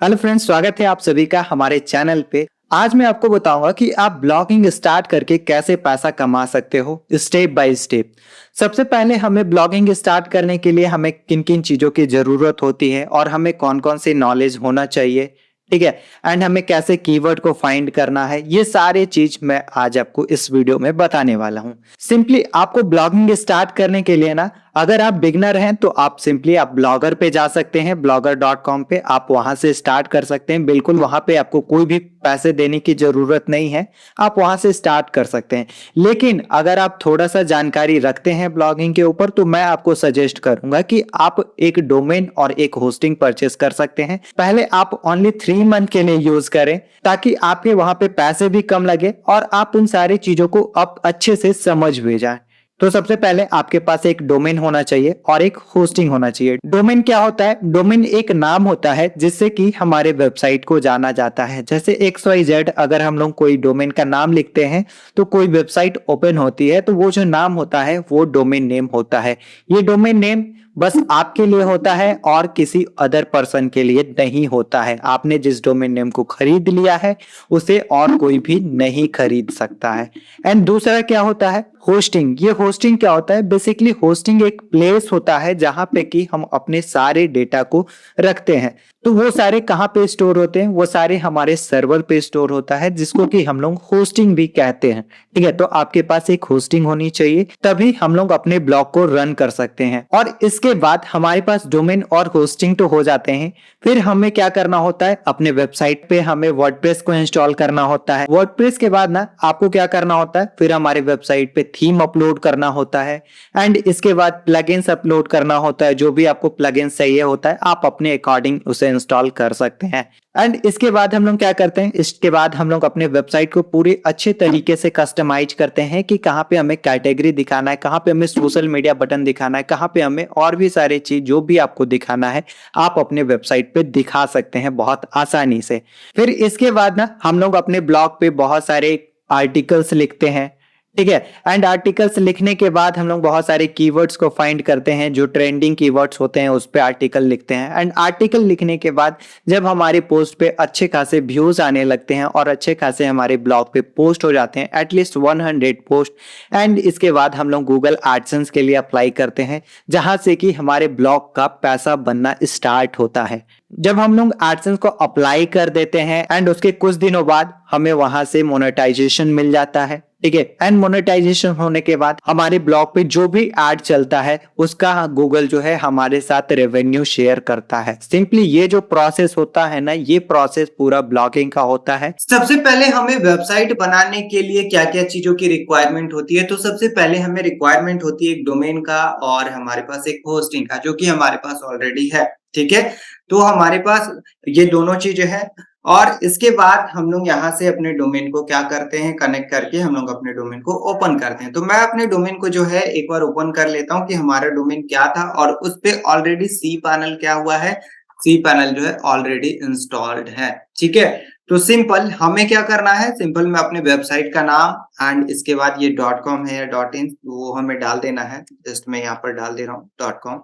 Hello friends, स्वागत है आप सभी का हमारे चैनल पे। आज मैं आपको बताऊंगा कि आप ब्लॉगिंग स्टार्ट करके कैसे पैसा कमा सकते हो स्टेप बाय स्टेप। सबसे पहले हमें ब्लॉगिंग स्टार्ट करने के लिए हमें किन किन चीज़ों की ज़रूरत होती है और हमें कौन कौन से नॉलेज होना चाहिए, ठीक है। एंड हमें कैसे कीवर्ड को फाइंड करना है, ये सारे चीज मैं आज आपको इस वीडियो में बताने वाला हूँ। सिंपली आपको ब्लॉगिंग स्टार्ट करने के लिए ना, अगर आप बिगनर हैं तो आप सिंपली आप ब्लॉगर पे जा सकते हैं, blogger.com पे आप वहां से स्टार्ट कर सकते हैं। बिल्कुल वहां पे आपको कोई भी पैसे देने की जरूरत नहीं है, आप वहां से स्टार्ट कर सकते हैं। लेकिन अगर आप थोड़ा सा जानकारी रखते हैं ब्लॉगिंग के ऊपर तो मैं आपको सजेस्ट करूंगा कि आप एक डोमेन और एक होस्टिंग परचेस कर सकते हैं। पहले आप ओनली 3 मंथ के लिए यूज करें ताकि आपके वहां पे पैसे भी कम लगे और आप उन सारी चीजों को आप अच्छे से समझ भी जाए। तो सबसे पहले आपके पास एक डोमेन होना चाहिए और एक होस्टिंग होना चाहिए। डोमेन क्या होता है? डोमेन एक नाम होता है जिससे कि हमारे वेबसाइट को जाना जाता है। जैसे XYZ अगर हम लोग कोई डोमेन का नाम लिखते हैं तो कोई वेबसाइट ओपन होती है तो वो जो नाम होता है वो डोमेन नेम होता है। ये डोमेन नेम बस आपके लिए होता है और किसी अदर पर्सन के लिए नहीं होता है। आपने जिस डोमेन नेम को खरीद लिया है उसे और कोई भी नहीं खरीद सकता है। एंड दूसरा क्या होता है? होस्टिंग। ये होस्टिंग क्या होता है? बेसिकली होस्टिंग एक प्लेस होता है जहां पे कि हम अपने सारे डेटा को रखते हैं। तो वो सारे कहाँ पे स्टोर होते हैं? वो सारे हमारे सर्वर पे स्टोर होता है जिसको कि हम लोग होस्टिंग भी कहते हैं, ठीक है। तो आपके पास एक होस्टिंग होनी चाहिए तभी हम लोग अपने ब्लॉग को रन कर सकते हैं। और इसके बाद हमारे पास डोमेन और होस्टिंग तो हो जाते हैं, फिर हमें क्या करना होता है? अपने वेबसाइट पे हमें वर्डप्रेस को इंस्टॉल करना होता है। वर्डप्रेस के बाद ना आपको क्या करना होता है? फिर हमारे वेबसाइट पे थीम अपलोड करना होता है एंड इसके बाद प्लगइन्स अपलोड करना होता है। जो भी आपको प्लगइन्स चाहिए होता है आप अपने अकॉर्डिंग उसे इंस्टॉल कर सकते हैं। एंड इसके बाद हम लोग क्या करते हैं? इसके बाद हम लोग अपने वेबसाइट को पूरे अच्छे तरीके से कस्टमाइज करते हैं कि कहाँ पे हमें कैटेगरी दिखाना है, कहाँ पे हमें सोशल मीडिया बटन दिखाना है, कहाँ पे हमें और भी सारी चीज जो भी आपको दिखाना है आप अपने वेबसाइट पे दिखा सकते हैं बहुत आसानी से। फिर इसके बाद ना हम लोग अपने ब्लॉग पे बहुत सारे आर्टिकल्स लिखते हैं, ठीक है। एंड आर्टिकल्स लिखने के बाद हम लोग बहुत सारे कीवर्ड्स को फाइंड करते हैं, जो ट्रेंडिंग कीवर्ड्स होते हैं उस पे आर्टिकल लिखते हैं। एंड आर्टिकल लिखने के बाद जब हमारे पोस्ट पे अच्छे खासे व्यूज आने लगते हैं और अच्छे खासे हमारे ब्लॉग पे पोस्ट हो जाते हैं, एटलीस्ट 100 पोस्ट, एंड इसके बाद हम लोग गूगल एडसेंस के लिए अप्लाई करते हैं जहां से कि हमारे ब्लॉग का पैसा बनना स्टार्ट होता है। जब हम लोग एडसेंस को अप्लाई कर देते हैं एंड उसके कुछ दिनों बाद हमें वहां से मोनेटाइजेशन मिल जाता है, ठीक है। एंड मोनेटाइजेशन होने के बाद हमारे ब्लॉग पे जो भी एड चलता है उसका गूगल जो है हमारे साथ रेवेन्यू शेयर करता है। सिंपली ये जो प्रोसेस होता है ना, ये प्रोसेस पूरा ब्लॉगिंग का होता है। सबसे पहले हमें वेबसाइट बनाने के लिए क्या क्या चीजों की रिक्वायरमेंट होती है? तो सबसे पहले हमें रिक्वायरमेंट होती है एक डोमेन का और हमारे पास एक होस्टिंग का, जो कि हमारे पास ऑलरेडी है, ठीक है। तो हमारे पास ये दोनों चीजें हैं और इसके बाद हम लोग यहाँ से अपने डोमेन को क्या करते हैं, कनेक्ट करके हम लोग अपने डोमेन को ओपन करते हैं। तो मैं अपने डोमेन को जो है एक बार ओपन कर लेता हूँ कि हमारा डोमेन क्या था और उस पे ऑलरेडी सी पैनल क्या हुआ है, सी पैनल जो है ऑलरेडी इंस्टॉल्ड है, ठीक है। तो सिंपल हमें क्या करना है, सिंपल में अपने वेबसाइट का नाम एंड इसके बाद ये .com है या .in वो हमें डाल देना है। जस्ट मैं यहाँ पर डाल दे रहा हूँ .com,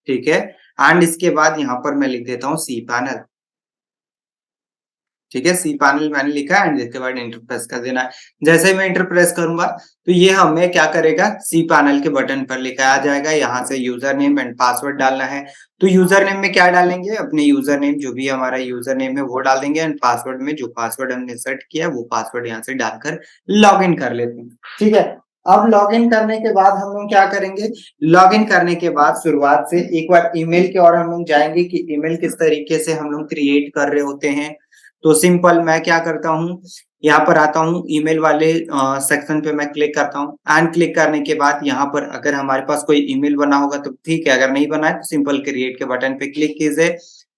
ठीक है। एंड इसके बाद यहाँ पर मैं लिख देता हूँ सी पैनल, ठीक है। सी पैनल मैंने लिखा एंड इसके बाद एंटर प्रेस कर देना है। जैसे ही मैं एंटर प्रेस करूंगा तो ये हमें क्या करेगा, सी पैनल के बटन पर लिखा आ जाएगा। यहाँ से यूजर नेम एंड पासवर्ड डालना है। तो यूजर नेम में क्या डालेंगे? अपने यूजर नेम, जो भी हमारा यूजर नेम है वो डाल देंगे एंड पासवर्ड में जो पासवर्ड हमने सेट किया वो पासवर्ड यहाँ से डालकर लॉग इन कर लेते हैं, ठीक है। अब लॉग इन करने के बाद हम लोग क्या करेंगे, लॉग इन करने के बाद शुरुआत से एक बार ईमेल की ओर हम लोग जाएंगे कि ईमेल किस तरीके से हम लोग क्रिएट कर रहे होते हैं। तो सिंपल मैं क्या करता हूँ, यहाँ पर आता हूँ ईमेल वाले सेक्शन पे मैं क्लिक करता हूँ एंड क्लिक करने के बाद यहाँ पर अगर हमारे पास कोई ईमेल बना होगा तो ठीक है, अगर नहीं बना है तो सिंपल क्रिएट के बटन पे क्लिक कीजिए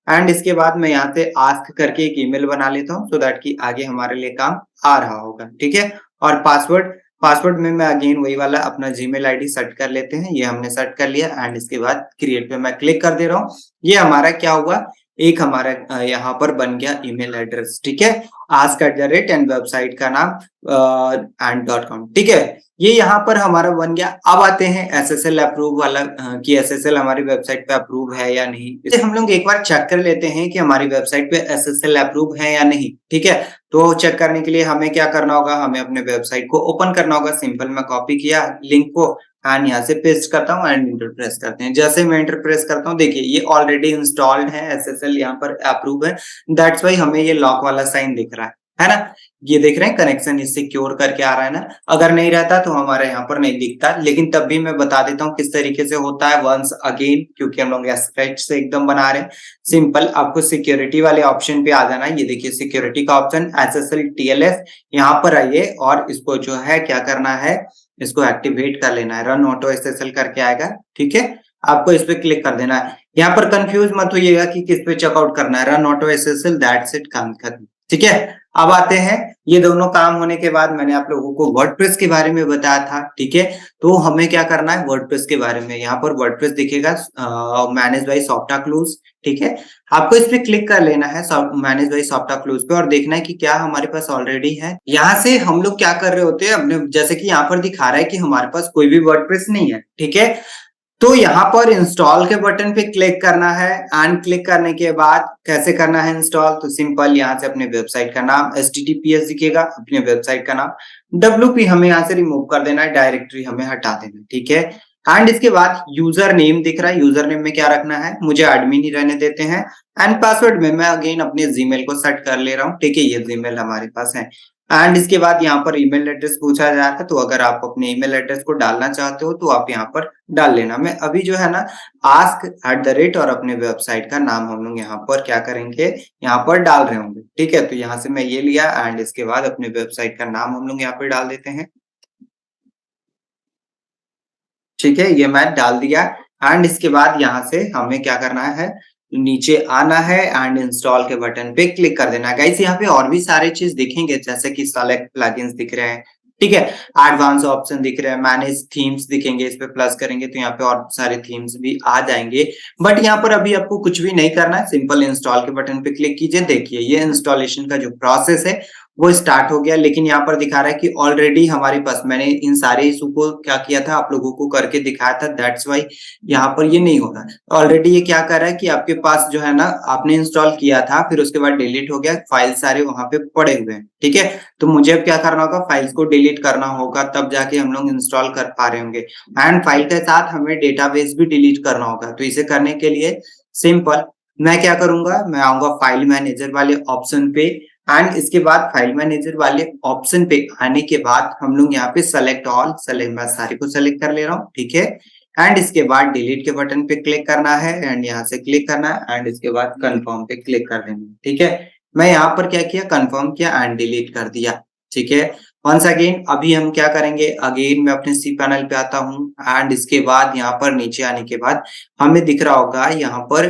एंड इसके बाद मैं यहाँ से आस्क करके एक ईमेल बना लेता हूँ सो दैट कि आगे हमारे लिए काम आ रहा होगा, ठीक है। और पासवर्ड, पासवर्ड में मैं अगेन वही वाला अपना जीमेल आईडी सेट कर लेते हैं। ये हमने सेट कर लिया एंड इसके बाद क्रिएट पे मैं क्लिक कर दे रहा हूँ। ये हमारा क्या हुआ, एक हमारा यहाँ पर बन गया ईमेल एड्रेस, ठीक है, ask@ एंड वेबसाइट का नाम and.com, ठीक है, ये यहाँ पर हमारा बन गया। अब आते हैं एसएसएल अप्रूव वाला कि एसएसएल हमारी वेबसाइट पे अप्रूव है या नहीं। इसे हम लोग एक बार चेक कर लेते हैं कि हमारी वेबसाइट पे एसएसएल अप्रूव है या नहीं, ठीक है। तो चेक करने के लिए हमें क्या करना होगा, हमें अपने वेबसाइट को ओपन करना होगा। सिंपल मैं कॉपी किया लिंक को एंड यहाँ से पेस्ट करता हूँ एंड इंटर प्रेस करते हैं। जैसे मैं इंटर प्रेस करता हूँ, देखिए ये ऑलरेडी इंस्टॉल्ड है, एसएसएल यहाँ पर अप्रूव है, दैट्स वाई हमें ये लॉक वाला साइन दिख रहा है ना। ये देख रहे हैं कनेक्शन इज सिक्योर करके आ रहा है ना। अगर नहीं रहता तो हमारे यहाँ पर नहीं दिखता, लेकिन तब भी मैं बता देता हूँ किस तरीके से होता है वंस अगेन, क्योंकि हम लोग स्क्रैच से एकदम बना रहे हैं। सिंपल आपको सिक्योरिटी वाले ऑप्शन पे आ जाना है। ये देखिए सिक्योरिटी का ऑप्शन एसएसएल टीएलएस, यहाँ पर आइए और इसको जो है क्या करना है, इसको एक्टिवेट कर लेना है। रन ऑटो एसएसएल करके आएगा, ठीक है, आपको इस पे क्लिक कर देना है। यहाँ पर कंफ्यूज मत होइएगा कि किस पे चेकआउट करना है, run auto SSL, that's it, काम खत्म, ठीक है। अब आते हैं, ये दोनों काम होने के बाद मैंने आप लोगों को वर्डप्रेस के बारे में बताया था, ठीक है। तो हमें क्या करना है वर्डप्रेस के बारे में, यहाँ पर वर्डप्रेस दिखेगा मैनेज बाय सॉफ्टा क्लूज, ठीक है। आपको इस पे क्लिक कर लेना है मैनेज बाय सॉफ्टा क्लूज पे और देखना है कि क्या हमारे पास ऑलरेडी है। यहाँ से हम लोग क्या कर रहे होते हैं अपने, जैसे कि यहाँ पर दिखा रहा है कि हमारे पास कोई भी वर्डप्रेस नहीं है, ठीक है। तो यहाँ पर इंस्टॉल के बटन पे क्लिक करना है एंड क्लिक करने के बाद कैसे करना है इंस्टॉल, तो सिंपल यहाँ से अपने वेबसाइट का नाम https दिखेगा, अपने वेबसाइट का नाम wp हमें यहाँ से रिमूव कर देना है, डायरेक्टरी हमें हटा देना है, ठीक है। एंड इसके बाद यूजर नेम दिख रहा है, यूजर नेम में क्या रखना है, मुझे एडमिन ही रहने देते हैं। एंड पासवर्ड में मैं अगेन अपने जीमेल को सेट कर ले रहा हूँ, ठीक है, ये जीमेल हमारे पास है। एंड इसके बाद यहाँ पर ईमेल एड्रेस पूछा जा रहा है, तो अगर आप अपने ईमेल एड्रेस को डालना चाहते हो तो आप यहाँ पर डाल लेना। मैं अभी जो है ना ask@ और अपने वेबसाइट का नाम हम लोग यहाँ पर क्या करेंगे, यहाँ पर डाल रहे होंगे, ठीक है। तो यहाँ से मैं ये लिया एंड इसके बाद अपने वेबसाइट का नाम हम लोग यहाँ पे डाल देते हैं, ठीक है, ये मैं डाल दिया। एंड इसके बाद यहाँ से हमें क्या करना है, नीचे आना है एंड इंस्टॉल के बटन पे क्लिक कर देना है। गाइस यहाँ पे और भी सारे चीज दिखेंगे, जैसे कि सेलेक्ट प्लगइन्स दिख रहे हैं, ठीक है, एडवांस ऑप्शन दिख रहे हैं, मैनेज थीम्स दिखेंगे, इस पे प्लस करेंगे तो यहाँ पे और सारे थीम्स भी आ जाएंगे। बट यहाँ पर अभी आपको कुछ भी नहीं करना है, सिंपल इंस्टॉल के बटन पे क्लिक कीजिए। देखिए ये इंस्टॉलेशन का जो प्रोसेस है वो स्टार्ट हो गया, लेकिन यहाँ पर दिखा रहा है कि ऑलरेडी हमारे पास, मैंने इन सारे इशू को क्या किया था, आप लोगों को करके दिखाया था, दैट्स वाई यहाँ पर ये नहीं हो रहा है। ऑलरेडी ये क्या कर रहा है कि आपके पास जो है ना, आपने इंस्टॉल किया था फिर उसके बाद डिलीट हो गया, फाइल सारे वहां पे पड़े हुए हैं, ठीक है। तो मुझे अब क्या करना होगा, फाइल्स को डिलीट करना होगा, तब जाके हम लोग इंस्टॉल कर पा रहे होंगे। एंड फाइल के साथ हमें डेटाबेस भी डिलीट करना होगा। तो इसे करने के लिए सिंपल मैं क्या करूंगा, मैं आऊंगा फाइल मैनेजर वाले ऑप्शन पे एंड इसके बाद फाइल मैनेजर वाले ऑप्शन पे आने के बाद हम लोग यहाँ पे सेलेक्ट ऑल, सेलेक्ट, मैं सारे को सेलेक्ट कर ले रहा हूँ, ठीक है। एंड इसके बाद डिलीट के बटन पे क्लिक करना है एंड यहाँ से क्लिक करना है एंड इसके बाद कंफर्म पे क्लिक कर देना है, ठीक है। मैं यहाँ पर क्या किया, कंफर्म किया एंड डिलीट कर दिया, ठीक है। वंस अगेन अभी हम क्या करेंगे, अगेन मैं अपने सी पैनल पे आता हूँ एंड इसके बाद यहाँ पर नीचे आने के बाद हमें दिख रहा होगा यहाँ पर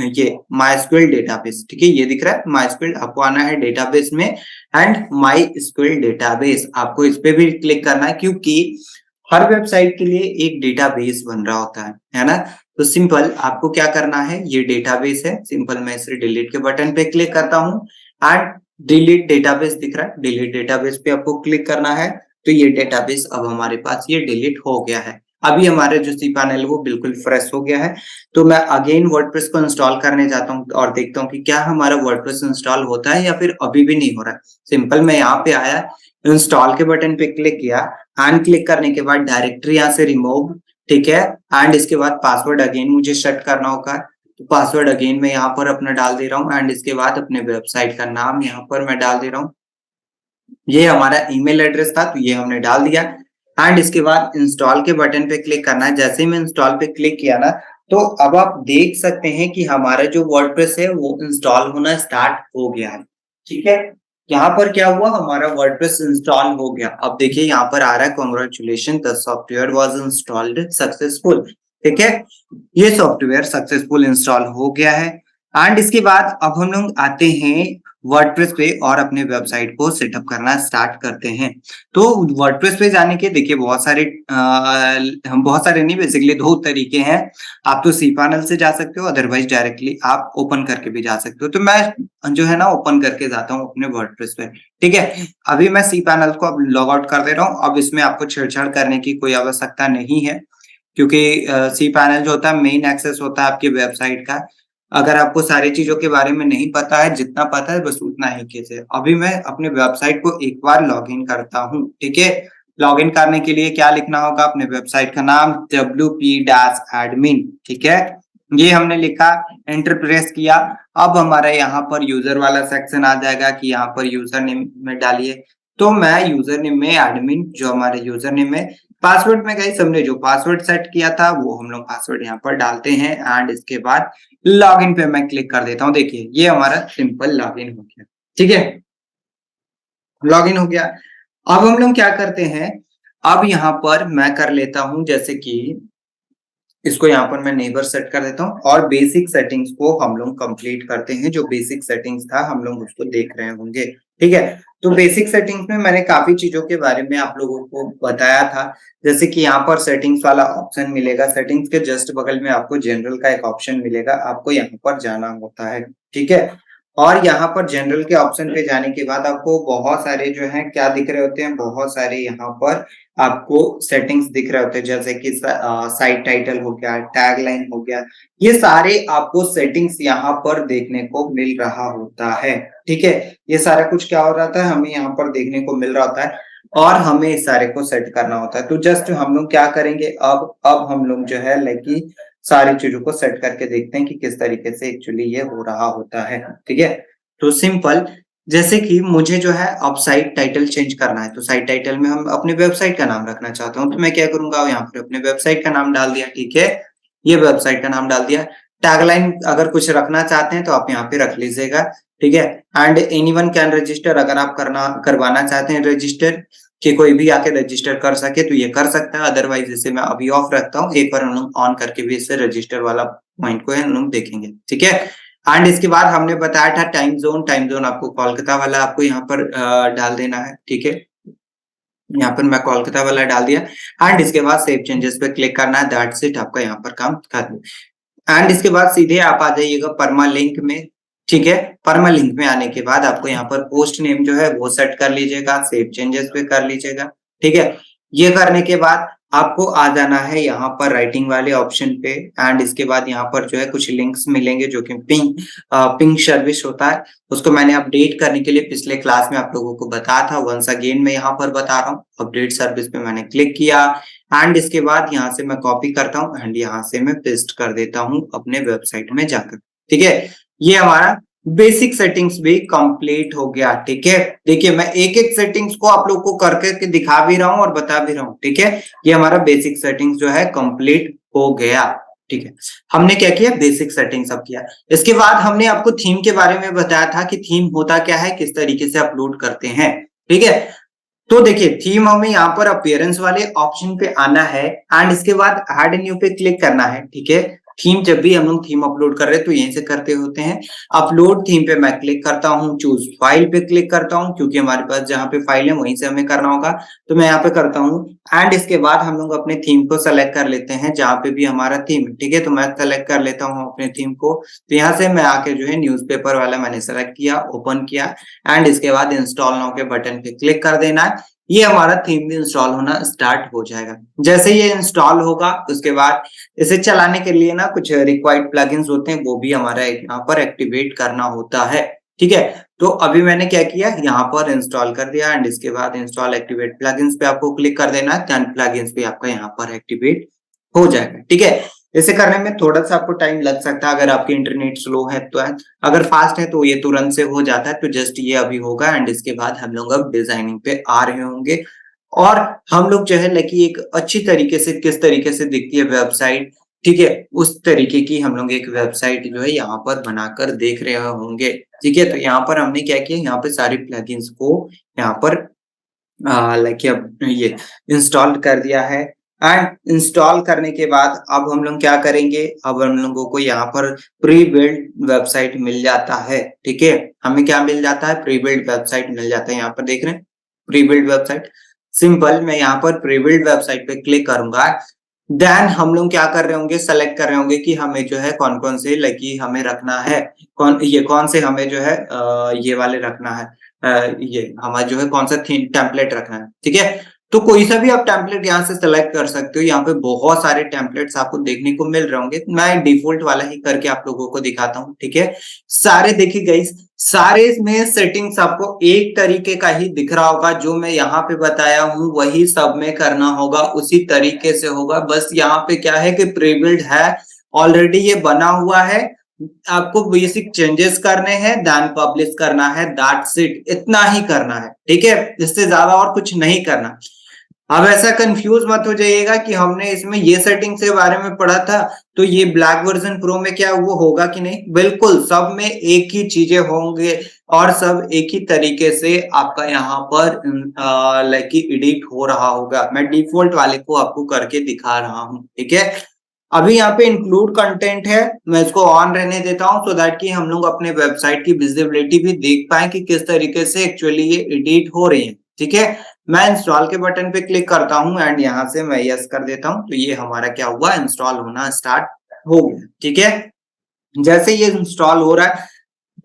ये MySQL डेटाबेस, ठीक है, ये दिख रहा है MySQL, आपको आना है डेटाबेस में एंड MySQL डेटाबेस आपको इस पे भी क्लिक करना है, क्योंकि हर वेबसाइट के लिए एक डेटाबेस बन रहा होता है ना। तो सिंपल आपको क्या करना है, ये डेटाबेस है, सिंपल मैं इसे डिलीट के बटन पे क्लिक करता हूँ एंड डिलीट डेटाबेस दिख रहा है, डिलीट डेटाबेस पे आपको क्लिक करना है। तो ये डेटाबेस अब हमारे पास ये डिलीट हो गया है। अभी हमारे जो सी पैनल वो बिल्कुल फ्रेश हो गया है। तो मैं अगेन वर्डप्रेस को इंस्टॉल करने जाता हूँ और देखता हूँ कि क्या हमारा वर्डप्रेस इंस्टॉल होता है या फिर अभी भी नहीं हो रहा है। सिंपल मैं यहाँ पे आया, इंस्टॉल के बटन पे क्लिक किया एंड क्लिक करने के बाद डायरेक्टरी यहाँ से रिमूव, ठीक है। एंड इसके बाद पासवर्ड अगेन मुझे सेट करना होगा, तो पासवर्ड अगेन मैं यहाँ पर अपना डाल दे रहा हूँ एंड इसके बाद अपने वेबसाइट का नाम यहाँ पर मैं डाल दे रहा हूँ। ये हमारा ईमेल एड्रेस था तो ये हमने डाल दिया एंड इसके बाद इंस्टॉल के बटन पे क्लिक करना है। जैसे ही मैं इंस्टॉल पे क्लिक किया ना, तो अब आप देख सकते हैं कि हमारा जो वर्डप्रेस है वो इंस्टॉल होना स्टार्ट हो गया है, ठीक है। यहाँ पर क्या हुआ, हमारा वर्डप्रेस इंस्टॉल हो गया। अब देखिए यहाँ पर आ रहा है congratulation the software was installed successful, ठीक है, ये सॉफ्टवेयर सक्सेसफुल इंस्टॉल हो गया है एंड इसके बाद अब हम लोग आते हैं वर्डप्रेस पे और अपने वेबसाइट को सेटअप करना स्टार्ट करते हैं। तो वर्डप्रेस पे जाने के देखिए बहुत सारे नहीं, बेसिकली 2 तरीके हैं। आप तो cPanel से जा सकते हो, अदरवाइज़ डायरेक्टली आप ओपन करके भी जा सकते हो। तो मैं जो है ना ओपन करके जाता हूँ अपने वर्डप्रेस पे, ठीक है? अभी मैं cPanel को अब लॉग आउट कर दे रहा हूँ। अब इसमें आपको छेड़छाड़ करने की कोई आवश्यकता नहीं है, क्योंकि cPanel जो होता है मेन एक्सेस होता है आपकी वेबसाइट का। अगर आपको सारी चीज़ों के बारे में नहीं पता है, जितना पता है बस उतना ही कीजिए। अभी मैं अपने वेबसाइट को एक बार लॉगिन करता हूँ, ठीक है? लॉगिन करने के लिए क्या लिखना होगा? अपने वेबसाइट का नाम wp-admin, ठीक है? ये हमने लिखा, एंटर प्रेस किया। अब हमारा यहाँ पर यूज़र वाला सेक्शन आ जाएगा कि यहाँ पर यूज़र नेम में डालिए। तो मैं यूज़र नेम में एडमिन जो हमारा यूज़र नेम है, पासवर्ड में गाइस हमने जो पासवर्ड सेट किया था वो हम लोग पासवर्ड यहाँ पर डालते हैं एंड इसके बाद लॉगिन पे मैं क्लिक कर देता हूँ। देखिए ये हमारा सिंपल लॉगिन हो गया, ठीक है? लॉगिन हो गया। अब हम लोग क्या करते हैं, अब यहाँ पर मैं कर लेता हूँ जैसे कि इसको यहाँ पर मैं नेबर सेट कर देता हूँ और बेसिक सेटिंग्स को हम लोग कंप्लीट करते हैं। जो बेसिक सेटिंग्स था हम लोग उसको देख रहे होंगे, ठीक है? तो बेसिक सेटिंग्स में मैंने काफी चीजों के बारे में आप लोगों को बताया था, जैसे कि यहाँ पर सेटिंग्स वाला ऑप्शन मिलेगा, सेटिंग्स के जस्ट बगल में आपको जनरल का एक ऑप्शन मिलेगा, आपको यहाँ पर जाना होता है, ठीक है? और यहाँ पर जनरल के ऑप्शन पे जाने के बाद आपको बहुत सारे जो है क्या दिख रहे होते हैं, बहुत सारे यहाँ पर आपको सेटिंग्स दिख रहे होते हैं, जैसे कि साइट टाइटल हो गया, टैगलाइन हो गया, ये सारे आपको सेटिंग्स यहाँ पर देखने को मिल रहा होता है, ठीक है? ये सारा कुछ क्या हो रहा था, हमें यहाँ पर देखने को मिल रहा होता है और हमें इस सारे को सेट करना होता है। तो जस्ट हम लोग क्या करेंगे, अब हम लोग जो है लाइक कि सारी चीजों को सेट करके देखते हैं कि किस तरीके से एक्चुअली ये हो रहा होता है, ठीक है? तो सिंपल, जैसे कि मुझे जो है अब साइट टाइटल चेंज करना है, तो साइट टाइटल में हम अपने वेबसाइट का नाम रखना चाहता हूँ, तो मैं क्या करूँगा, यहाँ पर अपने वेबसाइट का नाम डाल दिया, ठीक है? ये वेबसाइट का नाम डाल दिया। टैगलाइन अगर कुछ रखना चाहते हैं तो आप यहाँ पे रख लीजिएगा, ठीक है? एंड एनीवन कैन रजिस्टर, अगर आप करवाना चाहते हैं रजिस्टर कि कोई भी आके रजिस्टर कर सके तो ये कर सकता है, अदरवाइज इसे मैं अभी ऑफ रखता हूँ। एक बार हम लोग ऑन करके भी इससे रजिस्टर वाला पॉइंट को हम लोग देखेंगे, ठीक है? एंड इसके बाद हमने बताया था टाइम जोन आपको कोलकाता वाला आपको यहाँ पर डाल देना है, ठीक है? यहाँ पर मैं कोलकाता वाला डाल दिया एंड इसके बाद सेव चेंजेस पे क्लिक करना है, दैट्स इट, आपका यहाँ पर काम खत्म। एंड इसके बाद सीधे आप आ जाइएगा परमा लिंक में, ठीक है? परमा लिंक में आने के बाद आपको यहाँ पर पोस्ट नेम जो है वो सेट कर लीजिएगा, सेव चेंजेस पे कर लीजिएगा, ठीक है? ये करने के बाद आपको आ जाना है यहाँ पर राइटिंग वाले ऑप्शन पे एंड इसके बाद यहाँ पर जो है कुछ लिंक्स मिलेंगे जो कि पिंग सर्विस होता है, उसको मैंने अपडेट करने के लिए पिछले क्लास में आप लोगों को बताया था। वंस अगेन मैं यहाँ पर बता रहा हूँ, अपडेट सर्विस पे मैंने क्लिक किया एंड इसके बाद यहाँ से मैं कॉपी करता हूँ एंड यहाँ से मैं पेस्ट कर देता हूँ अपने वेबसाइट में जाकर, ठीक है? ये हमारा बेसिक सेटिंग्स भी कंप्लीट हो गया, ठीक है? देखिए मैं एक-एक सेटिंग्स को आप लोग को करके के दिखा भी रहा हूँ और बता भी रहा हूँ, ठीक है? ये हमारा बेसिक सेटिंग्स जो है कंप्लीट हो गया, ठीक है? हमने क्या किया, बेसिक सेटिंग्स अब किया। इसके बाद हमने आपको थीम के बारे में बताया था कि थीम होता क्या है, किस तरीके से अपलोड करते हैं, ठीक है? तो देखिए थीम हमें यहाँ पर अपीयरेंस वाले ऑप्शन पे आना है एंड इसके बाद ऐड न्यू पे क्लिक करना है, ठीक है? थीम जब भी हम लोग थीम अपलोड कर रहे हैं तो यहीं से करते होते हैं। अपलोड थीम पे मैं क्लिक करता हूँ, चूज फाइल पे क्लिक करता हूँ क्योंकि हमारे पास जहाँ पे फाइल है वहीं से हमें करना होगा, तो मैं यहाँ पे करता हूँ एंड इसके बाद हम लोग अपने थीम को सेलेक्ट कर लेते हैं जहाँ पे भी हमारा थीम है, ठीक है? तो मैं सेलेक्ट कर लेता हूँ अपने थीम को, तो यहाँ से मैं आके जो है न्यूज़पेपर वाला मैंने सेलेक्ट किया, ओपन किया एंड इसके बाद इंस्टॉल नाउ के बटन पे क्लिक कर देना है। ये हमारा थीम भी इंस्टॉल होना स्टार्ट हो जाएगा। जैसे ये इंस्टॉल होगा उसके बाद इसे चलाने के लिए ना कुछ रिक्वायर्ड प्लगइन्स होते हैं, वो भी हमारा यहाँ पर एक्टिवेट करना होता है, ठीक है? तो अभी मैंने क्या किया, यहाँ पर इंस्टॉल कर दिया एंड इसके बाद इंस्टॉल एक्टिवेट प्लगइन्स पे आपको क्लिक कर देना है, देन प्लगइन्स भी आपका यहाँ पर एक्टिवेट हो जाएगा, ठीक है? इसे करने में थोड़ा-सा आपको टाइम लग सकता है अगर आपकी इंटरनेट स्लो है तो है, अगर फास्ट है तो ये तुरंत से हो जाता है। तो जस्ट ये अभी होगा एंड इसके बाद हम लोग अब डिजाइनिंग पे आ रहे होंगे और हम लोग जो है लाइक एक अच्छी तरीके से किस तरीके से दिखती है वेबसाइट, ठीक है? उस तरीके की हम लोग एक वेबसाइट जो है यहाँ पर बनाकर देख रहे होंगे, ठीक है? तो यहाँ पर हमने क्या किया, यहाँ पे सारी प्लगइन्स को यहाँ पर लाइक अब ये इंस्टॉल कर दिया है एंड इंस्टॉल करने के बाद अब हम लोग क्या करेंगे, अब हम लोगों को यहाँ पर प्री बिल्ड वेबसाइट मिल जाता है। ठीक है, हमें क्या मिल जाता है, प्री बिल्ड वेबसाइट मिल जाता है। यहाँ पर देख रहे हैं प्री बिल्ड वेबसाइट। सिंपल, मैं यहाँ पर प्री बिल्ड वेबसाइट पे क्लिक करूंगा। देन हम लोग क्या कर रहे होंगे, सेलेक्ट कर रहे होंगे कि हमें जो है कौन कौन से लकी हमें रखना है, कौन से हमें जो है ये वाले रखना है, ये हमारा जो है कौन सा टेम्पलेट रखना है। ठीक है, तो कोई सा भी आप टेम्पलेट यहाँ से सेलेक्ट कर सकते हो। यहाँ पे बहुत सारे टेम्पलेट्स आपको देखने को मिल रहे होंगे, मैं डिफॉल्ट वाला ही करके आप लोगों को दिखाता हूँ। ठीक है, सारे देखिए गाइस, सारे में सेटिंग्स आपको एक तरीके का ही दिख रहा होगा। जो मैं यहाँ पे बताया हूँ वही सब में करना होगा, उसी तरीके से होगा। बस यहाँ पे क्या है कि प्री बिल्ड है, ऑलरेडी ये बना हुआ है, आपको बेसिक चेंजेस करने हैं, देन पब्लिश करना है, दैट्स इट, इतना ही करना है। ठीक है, इससे ज्यादा और कुछ नहीं करना। अब ऐसा कंफ्यूज मत हो जाइएगा कि हमने इसमें ये सेटिंग के बारे में पढ़ा था, तो ये ब्लैक वर्जन प्रो में क्या वो होगा कि नहीं। बिल्कुल सब में एक ही चीजें होंगे और सब एक ही तरीके से आपका यहाँ पर लाइक एडिट हो रहा होगा। मैं डिफॉल्ट वाले को आपको करके दिखा रहा हूँ। ठीक है, अभी यहाँ पे इंक्लूड कंटेंट है, मैं इसको ऑन रहने देता हूँ सो दैट कि हम लोग अपने वेबसाइट की विजिबिलिटी भी देख पाए कि किस तरीके से एक्चुअली ये एडिट हो रही है। ठीक है, मैं इंस्टॉल के बटन पे क्लिक करता हूँ एंड यहाँ से मैं यस कर देता हूँ, तो ये हमारा क्या हुआ, इंस्टॉल होना स्टार्ट हो गया। ठीक है, जैसे ये इंस्टॉल हो रहा है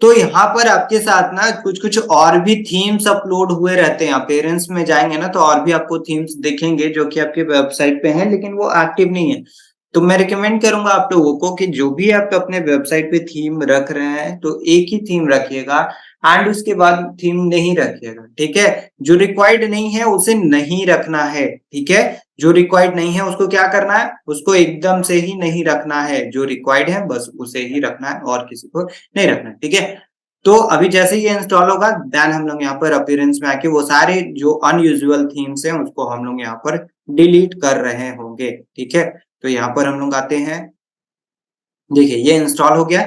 तो यहाँ पर आपके साथ ना कुछ कुछ और भी थीम्स अपलोड हुए रहते हैं। अपीयरेंस में जाएंगे ना तो और भी आपको थीम्स दिखेंगे जो कि आपके वेबसाइट पे हैं, लेकिन वो एक्टिव नहीं है। तो मैं रिकमेंड करूंगा आप लोगों को कि जो भी आप अपने वेबसाइट पे थीम रख रहे हैं तो एक ही थीम रखिएगा एंड उसके बाद थीम नहीं रखिएगा। ठीक है, जो रिक्वायर्ड नहीं है उसे नहीं रखना है। ठीक है, जो रिक्वायर्ड नहीं है उसको क्या करना है, उसको एकदम से ही नहीं रखना है। जो रिक्वायर्ड है बस उसे ही रखना है और किसी को नहीं रखना है। ठीक है, तो अभी जैसे ये इंस्टॉल होगा देन हम लोग यहाँ पर अपीयरेंस में आके वो सारे जो अनयूजुअल थीम्स हैं उसको हम लोग यहाँ पर डिलीट कर रहे होंगे। ठीक है, तो यहाँ पर हम लोग आते हैं, देखिए ये इंस्टॉल हो गया।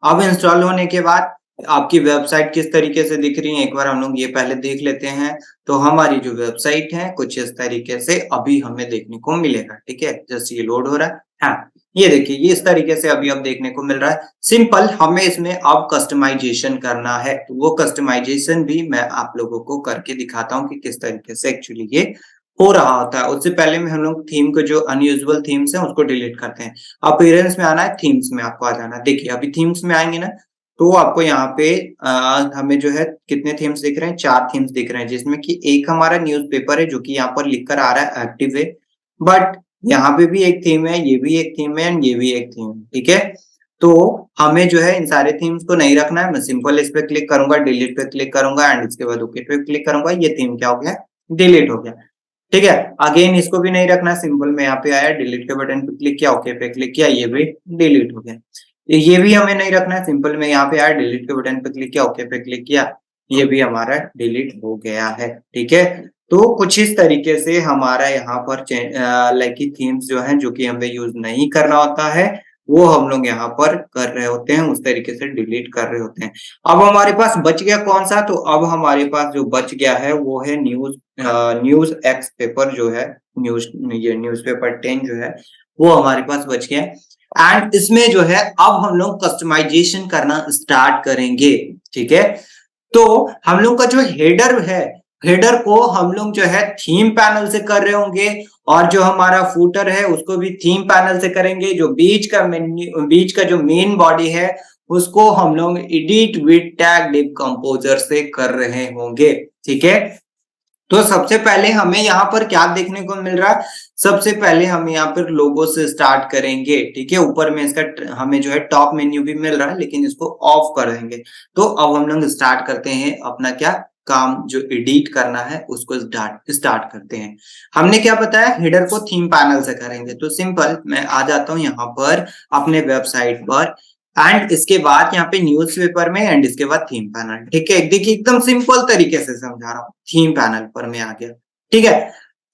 अब इंस्टॉल होने के बाद आपकी वेबसाइट किस तरीके से दिख रही है एक बार हम लोग ये पहले देख लेते हैं। तो हमारी जो वेबसाइट है कुछ इस तरीके से अभी हमें देखने को मिलेगा। ठीक है, जस्ट ये लोड हो रहा है। हाँ, ये देखिए ये इस तरीके से अभी अब देखने को मिल रहा है। सिंपल, हमें इसमें अब कस्टमाइजेशन करना है, तो वो कस्टमाइजेशन भी मैं आप लोगों को करके दिखाता हूँ कि किस तरीके से एक्चुअली ये हो रहा होता है। उससे पहले में हम लोग थीम को जो अनयूजुअल थीम्स है उसको डिलीट करते हैं। अपीयरेंस में आना है, थीम्स में आपको आ जाना है। देखिए अभी थीम्स में आएंगे ना तो आपको यहाँ पे हमें जो है कितने थीम्स दिख रहे हैं, 4 थीम्स दिख रहे हैं, जिसमें कि एक हमारा न्यूज़पेपर है जो कि यहाँ पर लिखकर आ रहा है एक्टिव है। बट यहाँ पे भी एक थीम है, ये भी एक थीम है एंड ये भी एक थीम है। ठीक है, तो हमें जो है इन सारे थीम्स को नहीं रखना है। मैं सिंपल इस पे क्लिक करूंगा, डिलीट पे क्लिक करूंगा एंड इसके बाद ओके पे क्लिक करूंगा। ये थीम क्या हो गया, डिलीट हो गया। ठीक है, अगेन इसको भी नहीं रखना। सिंपल में यहाँ पे आया, डिलीट के बटन पे क्लिक किया, ओके पे क्लिक किया, ये भी डिलीट हो गया। ये भी हमें नहीं रखना है। सिंपल में यहाँ पे आया, डिलीट के बटन पे क्लिक किया, ओके पे क्लिक किया, ये भी हमारा डिलीट हो गया है। ठीक है, तो कुछ इस तरीके से हमारा यहाँ पर लाइक थीम्स जो है जो कि हमें यूज नहीं करना होता है वो हम लोग यहाँ पर कर रहे होते हैं, उस तरीके से डिलीट कर रहे होते हैं। अब हमारे पास बच गया कौन सा, तो अब हमारे पास जो बच गया है वो है न्यूज एक्स पेपर जो है, ये न्यूज़पेपर 10 जो है वो हमारे पास बच गया है। एंड इसमें जो है अब हम लोग कस्टमाइजेशन करना स्टार्ट करेंगे। ठीक है, तो हम लोग का जो हेडर है, हेडर को हम लोग जो है थीम पैनल से कर रहे होंगे और जो हमारा फूटर है उसको भी थीम पैनल से करेंगे। जो बीच का जो मेन बॉडी है उसको हम लोग edit with tag div composer से कर रहे होंगे। ठीक है, तो सबसे पहले हमें यहाँ पर क्या देखने को मिल रहा है, सबसे पहले हम यहाँ पर लोगो से स्टार्ट करेंगे। ठीक है, ऊपर में इसका हमें जो है टॉप मेन्यू भी मिल रहा है लेकिन इसको ऑफ कर देंगे। तो अब हम लोग स्टार्ट करते हैं अपना क्या काम, जो एडिट करना है उसको स्टार्ट करते हैं। हमने क्या बताया, हेडर को थीम पैनल से करेंगे। तो सिंपल मैं आ जाता हूँ यहाँ पर अपने वेबसाइट पर एंड इसके बाद यहाँ पे न्यूज़पेपर में एंड इसके बाद थीम पैनल। ठीक है, देखिए एकदम सिंपल तरीके से समझा रहा हूँ। थीम पैनल पर मैं आ गया। ठीक है,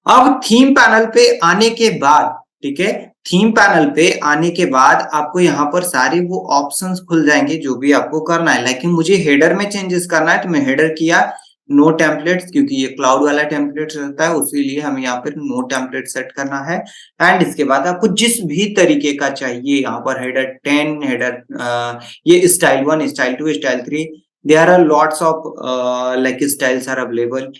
अब थीम पैनल पे आने के बाद, ठीक है, थीम पैनल पे आने के बाद आपको यहाँ पर सारे वो ऑप्शंस खुल जाएंगे जो भी आपको करना है। लेकिन मुझे हेडर में चेंजेस करना है तो मैं हेडर किया नो टेम्पलेट्स, क्योंकि ये क्लाउड वाला टेम्पलेट रहता है, उसीलिए हमें यहाँ पर नो टेम्पलेट सेट करना है। एंड इसके बाद आपको जिस भी तरीके का चाहिए यहाँ पर हेडर 10, हेडर ये style 1, style 2, style 3, there are lots of like styles are available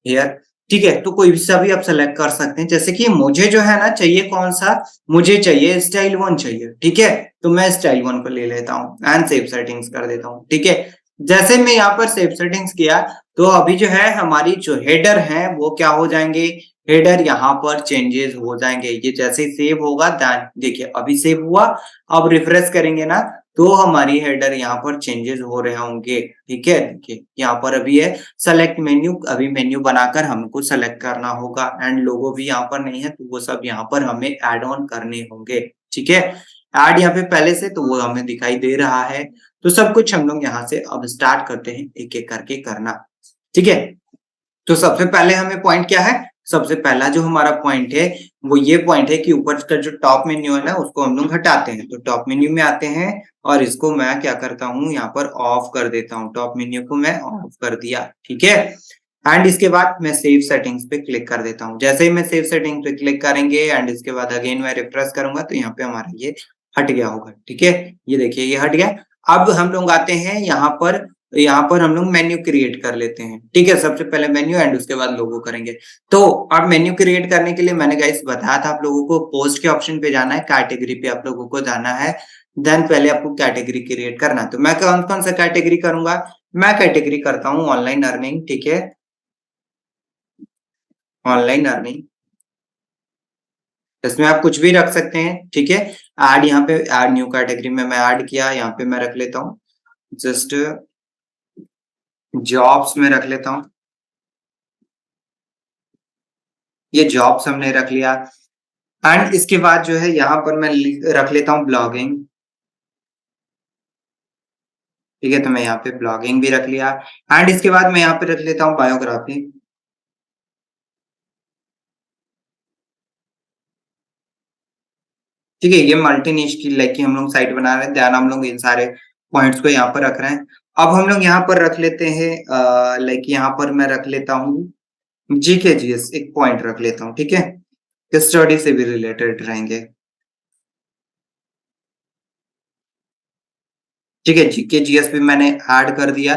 here. ठीक है, तो कोई सा भी आप सेलेक्ट कर सकते हैं। जैसे कि मुझे जो है ना चाहिए कौन सा, मुझे चाहिए स्टाइल 1 चाहिए। ठीक है, तो मैं स्टाइल 1 को ले लेता हूँ एंड सेव सेटिंग्स कर देता हूँ। ठीक है, जैसे मैं यहाँ पर सेव सेटिंग्स किया तो अभी जो है हमारी जो हेडर है वो क्या हो जाएंगे, हेडर यहाँ पर चेंजेस हो जाएंगे। ये जैसे ही सेव होगा, देखिए अभी सेव हुआ, अब रिफ्रेश करेंगे ना तो हमारी हेडर यहाँ पर चेंजेस हो रहे होंगे। ठीक है, देखिए यहाँ पर अभी है सेलेक्ट मेन्यू, अभी मेन्यू बनाकर हमको सेलेक्ट करना होगा एंड लोगो भी यहाँ पर नहीं है तो वो सब यहाँ पर हमें ऐड ऑन करने होंगे। ठीक है, ऐड यहाँ पे पहले से तो वो हमें दिखाई दे रहा है। तो सब कुछ हम लोग यहाँ से अब स्टार्ट करते हैं एक एक करके करना। ठीक है, तो सबसे पहले हमें पॉइंट क्या है, सबसे पहला जो हमारा पॉइंट है वो ये पॉइंट है कि ऊपर का जो टॉप मेन्यू है ना उसको हम लोग हटाते हैं। तो टॉप मेन्यू में आते हैं और इसको मैं क्या करता हूँ यहाँ पर ऑफ कर देता हूँ, टॉप मेन्यू को मैं ऑफ कर दिया। ठीक है, एंड इसके बाद मैं सेव सेटिंग्स पे क्लिक कर देता हूँ। जैसे ही मैं सेव सेटिंग पे क्लिक करेंगे एंड इसके बाद अगेन मैं रिफ्रेश करूंगा तो यहाँ पे हमारा ये हट गया होगा। ठीक है, ये देखिए ये हट गया। अब हम लोग आते हैं यहाँ पर हम लोग मेन्यू क्रिएट कर लेते हैं। ठीक है, सबसे पहले मेन्यू एंड उसके बाद लोगो करेंगे। तो अब मेन्यू क्रिएट करने के लिए मैंने गाइस बताया था आप लोगों को पोस्ट के ऑप्शन पे जाना है, कैटेगरी पे आप लोगों को जाना है, देन पहले आपको कैटेगरी क्रिएट करना है। तो मैं कौन कौन सा कैटेगरी करूंगा, मैं कैटेगरी करता हूँ ऑनलाइन अर्निंग। ठीक है, ऑनलाइन अर्निंग, इसमें आप कुछ भी रख सकते हैं। ठीक है, ऐड यहाँ पे ऐड न्यू कैटेगरी में मैं ऐड किया, यहाँ पे मैं रख लेता हूँ जस्ट जॉब्स में रख लेता हूँ, ये जॉब्स हमने रख लिया। एंड इसके बाद जो है यहाँ पर मैं रख लेता हूँ ब्लॉगिंग। ठीक है, तो मैं यहाँ पे ब्लॉगिंग भी रख लिया एंड इसके बाद मैं यहाँ पे रख लेता हूँ बायोग्राफी। ठीक है, ये मल्टी निश की लाइक की हम लोग साइट बना रहे हैं, ध्यान हम लोग इन सारे पॉइंट्स को यहाँ पर रख रहे हैं। अब हम लोग यहाँ पर रख लेते हैं लाइक यहाँ पर मैं रख लेता हूँ जीके जीएस, एक पॉइंट रख लेता हूँ। ठीक है, स्टडी से भी रिलेटेड रहेंगे। ठीक है, जीके जीएस भी मैंने ऐड कर दिया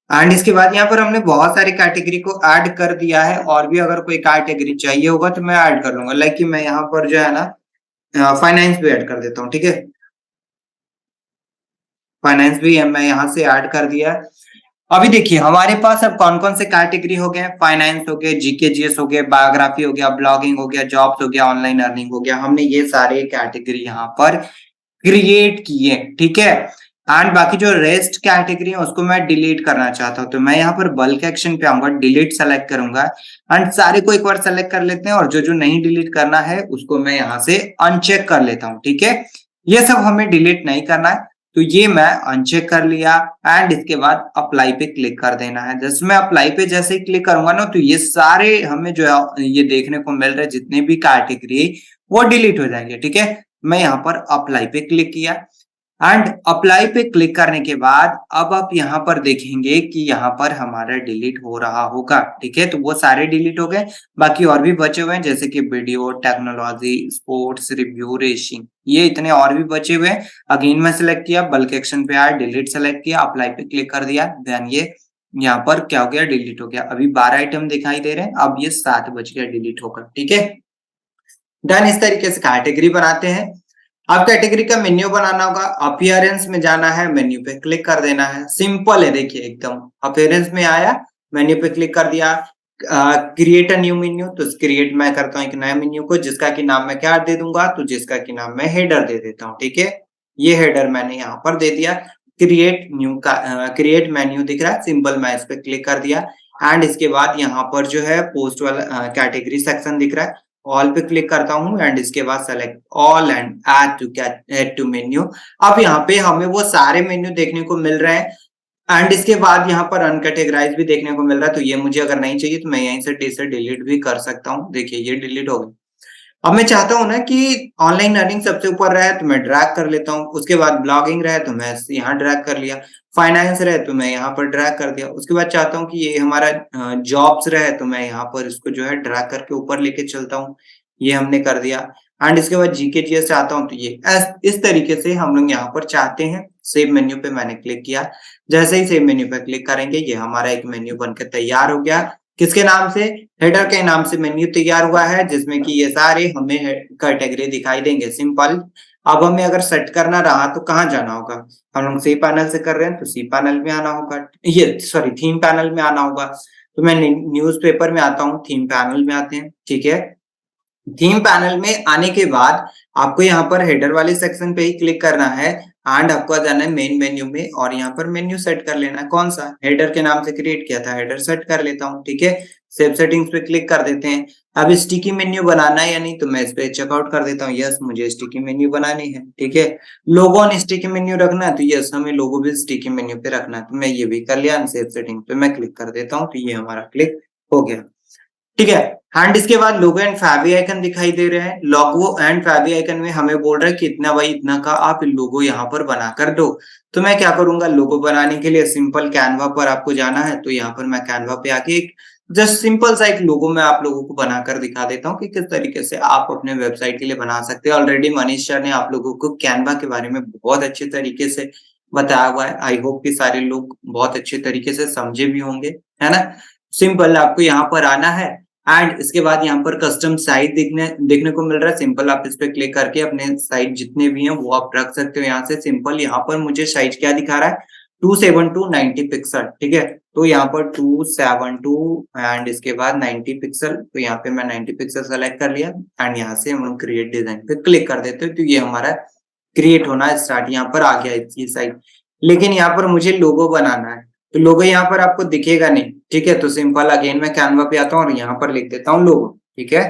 एंड इसके बाद यहाँ पर हमने बहुत सारी कैटेगरी को ऐड कर दिया है, और भी अगर कोई कैटेगरी चाहिए होगा तो मैं ऐड कर लूंगा। लाइक कि मैं यहाँ पर जो है ना फाइनेंस भी ऐड कर देता हूँ। ठीक है, फाइनेंस भी मैं यहाँ से ऐड कर दिया। अभी देखिए हमारे पास अब कौन कौन से कैटेगरी हो गए, फाइनेंस हो गए, जीके जीएस हो गया, बायोग्राफी हो गया, ब्लॉगिंग हो गया, जॉब्स हो गया, ऑनलाइन अर्निंग हो गया। हमने ये सारे कैटेगरी यहाँ पर क्रिएट किए। ठीक है, एंड बाकी जो रेस्ट कैटेगरी है उसको मैं डिलीट करना चाहता हूँ, तो मैं यहाँ पर बल्क एक्शन पे आऊंगा, डिलीट सेलेक्ट करूंगा एंड सारे को एक बार सेलेक्ट कर लेते हैं, और जो जो नहीं डिलीट करना है उसको मैं यहाँ से अनचेक कर लेता हूँ। ठीक है, ये सब हमें डिलीट नहीं करना है, तो ये मैं अनचेक कर लिया एंड इसके बाद अप्लाई पे क्लिक कर देना है। जैसे मैं अप्लाई पे जैसे ही क्लिक करूंगा ना तो ये सारे हमें जो है ये देखने को मिल रहे हैं जितने भी कैटेगरी वो डिलीट हो जाएंगे। ठीक है, मैं यहाँ पर अप्लाई पे क्लिक किया एंड अप्लाई पे क्लिक करने के बाद अब आप यहाँ पर देखेंगे कि यहाँ पर हमारा डिलीट हो रहा होगा। ठीक है, तो वो सारे डिलीट हो गए, बाकी और भी बचे हुए हैं जैसे कि video, technology, sports, review, racing, ये इतने और भी बचे हुए हैं। अगेन मैं सिलेक्ट किया, बल्क एक्शन पे आया, डिलीट सेलेक्ट किया, अप्लाई पे क्लिक कर दिया, देन ये यहाँ पर क्या हो गया, डिलीट हो गया। अभी 12 आइटम दिखाई दे रहे हैं, अब ये 7 बच गया डिलीट होकर। ठीक है, देन इस तरीके से कैटेगरी बनाते हैं। अब कैटेगरी का मेन्यू बनाना होगा, अपीयरेंस में जाना है, मेन्यू पे क्लिक कर देना है, सिंपल है। देखिए एकदम अपीयरेंस में आया, मेन्यू पे क्लिक कर दिया, क्रिएट अ न्यू मेन्यू, तो क्रिएट मैं करता हूँ एक नया मेन्यू को जिसका कि नाम मैं क्या दे दूंगा, तो जिसका कि नाम मैं हेडर दे देता हूँ। ठीक है, ये हेडर मैंने यहाँ पर दे दिया। क्रिएट न्यू का क्रिएट मेन्यू दिख रहा है, सिंपल मैं इस पे क्लिक कर दिया एंड इसके बाद यहाँ पर जो है पोस्ट वाला कैटेगरी सेक्शन दिख रहा है, ऑल पे क्लिक करता हूँ एंड इसके बाद select all and add to menu. अब यहाँ पे हमें वो सारे मेन्यू देखने को मिल रहे हैं एंड इसके बाद यहाँ पर अनकैटेगराइज भी देखने को मिल रहा है, तो ये मुझे अगर नहीं चाहिए तो मैं यहीं से डिलीट भी कर सकता हूँ। देखिए ये डिलीट हो गया। अब मैं चाहता हूँ ना कि ऑनलाइन अर्निंग सबसे ऊपर रहे तो मैं ड्रैग कर लेता हूँ, उसके बाद ब्लॉगिंग रहे तो मैं यहाँ ड्रैग कर लिया, फाइनेंस रहे तो मैं यहाँ पर ड्रैग कर दिया, उसके बाद चाहता हूँ कि ये हमारा जॉब्स रहे तो मैं यहाँ पर इसको जो है ड्रैग करके ऊपर लेके चलता हूँ, ये हमने कर दिया। एंड इसके बाद जीके जीएस चाहता हूँ तो ये इस तरीके से हम लोग यहाँ पर चाहते हैं। सेव मेन्यू पे मैंने क्लिक किया, जैसे ही सेव मेन्यू पे क्लिक करेंगे ये हमारा एक मेन्यू बनकर तैयार हो गया। किसके नाम से? हेडर के नाम से मेन्यू तैयार हुआ है, जिसमें कि ये सारे हमें कैटेगरी दिखाई देंगे, सिंपल। अब हमें अगर सेट करना रहा तो कहाँ जाना होगा? हम लोग सी पैनल से कर रहे हैं तो सी पैनल में आना होगा, ये सॉरी थीम पैनल में आना होगा। तो मैं न्यूज़पेपर में आता हूँ, थीम पैनल में आते हैं, ठीक है। थीम पैनल में आने के बाद आपको यहाँ पर हेडर वाले सेक्शन पे ही क्लिक करना है एंड आपको आ जाना है मेन मेन्यू में और यहाँ पर मेन्यू सेट कर लेना है। कौन सा? हेडर के नाम से क्रिएट किया था, हेडर सेट कर लेता हूँ, ठीक है। सेव सेटिंग्स पे क्लिक कर देते हैं। अब स्टिकी मेन्यू बनाना है या नहीं तो मैं इस पे चेकआउट कर देता हूँ, यस मुझे स्टिकी मेन्यू बनानी है, ठीक है। लोगो ऑन स्टिकी मेन्यू रखना है तो यस हमें लोगो भी स्टिकी मेन्यू पे रखना है, तो मैं ये भी कर लिया। सेव सेटिंग पे मैं क्लिक कर देता हूँ तो ये हमारा क्लिक हो गया, ठीक है। एंड इसके बाद लोगो एंड फैबी आइकन दिखाई दे रहे हैं। लोगो एंड फैबी आइकन में हमें बोल रहा है कि इतना बाई इतना का आप लोगो यहाँ पर बना कर दो। तो मैं क्या करूंगा, लोगो बनाने के लिए सिंपल कैनवा पर आपको जाना है, तो यहाँ पर मैं कैनवा पे आके एक जस्ट सिंपल सा एक लोगो मैं आप लोगों को बनाकर दिखा देता हूँ कि किस तरीके से आप अपने वेबसाइट के लिए बना सकते हैं। ऑलरेडी मनीष सर ने आप लोगों को कैनवा के बारे में बहुत अच्छे तरीके से बताया हुआ है। आई होप कि सारे लोग बहुत अच्छे तरीके से समझे भी होंगे, है ना। सिंपल आपको यहाँ पर आना है एंड इसके बाद यहाँ पर कस्टम साइज देखने को मिल रहा है। सिंपल आप इस पे क्लिक करके अपने साइज जितने भी हैं वो आप रख सकते हो यहाँ से। सिंपल यहाँ पर मुझे साइज क्या दिखा रहा है, 272 90 पिक्सल, ठीक है। तो यहाँ पर 272 एंड इसके बाद 90 पिक्सल, तो यहाँ पे मैं 90 पिक्सल सेलेक्ट कर लिया एंड यहाँ से हम लोग क्रिएट डिजाइन पे क्लिक कर देते हैं तो ये हमारा क्रिएट होना स्टार्ट यहाँ पर आ गया ये साइज। लेकिन यहाँ पर मुझे लोगो बनाना है तो लोगो यहाँ पर आपको दिखेगा नहीं, ठीक है। तो सिंपल अगेन मैं कैनवा पे आता हूँ और यहाँ पर लिख देता हूँ लोगो, ठीक है।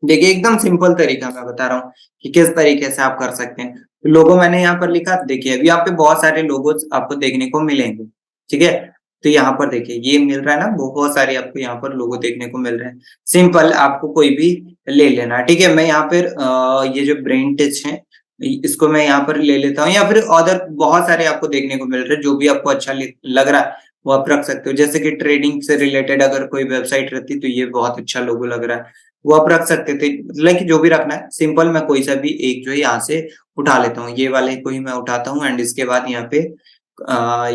देखिए एकदम सिंपल तरीका मैं बता रहा हूँ कि किस तरीके से आप कर सकते हैं। तो लोगो मैंने यहाँ पर लिखा, देखिए अभी यहाँ पे बहुत सारे लोगोस आपको देखने को मिलेंगे, ठीक है। तो यहाँ पर देखिए ये मिल रहा है ना, बहुत सारे आपको यहाँ पर लोगो देखने को मिल रहे हैं। सिंपल आपको कोई भी ले लेना, ठीक है। मैं यहाँ पर ये जो ब्रेन टच है इसको मैं यहाँ पर ले लेता हूँ, या फिर अदर बहुत सारे आपको देखने को मिल रहे हैं, जो भी आपको अच्छा लग रहा है वो आप रख सकते हो। जैसे कि ट्रेडिंग से रिलेटेड अगर कोई वेबसाइट रहती तो ये बहुत अच्छा लोगो लग रहा है, वो आप रख सकते थे। लाइक जो भी रखना है, सिंपल मैं कोई सा भी एक जो है यहाँ से उठा लेता हूँ, ये वाले को ही मैं उठाता हूँ एंड इसके बाद यहाँ पे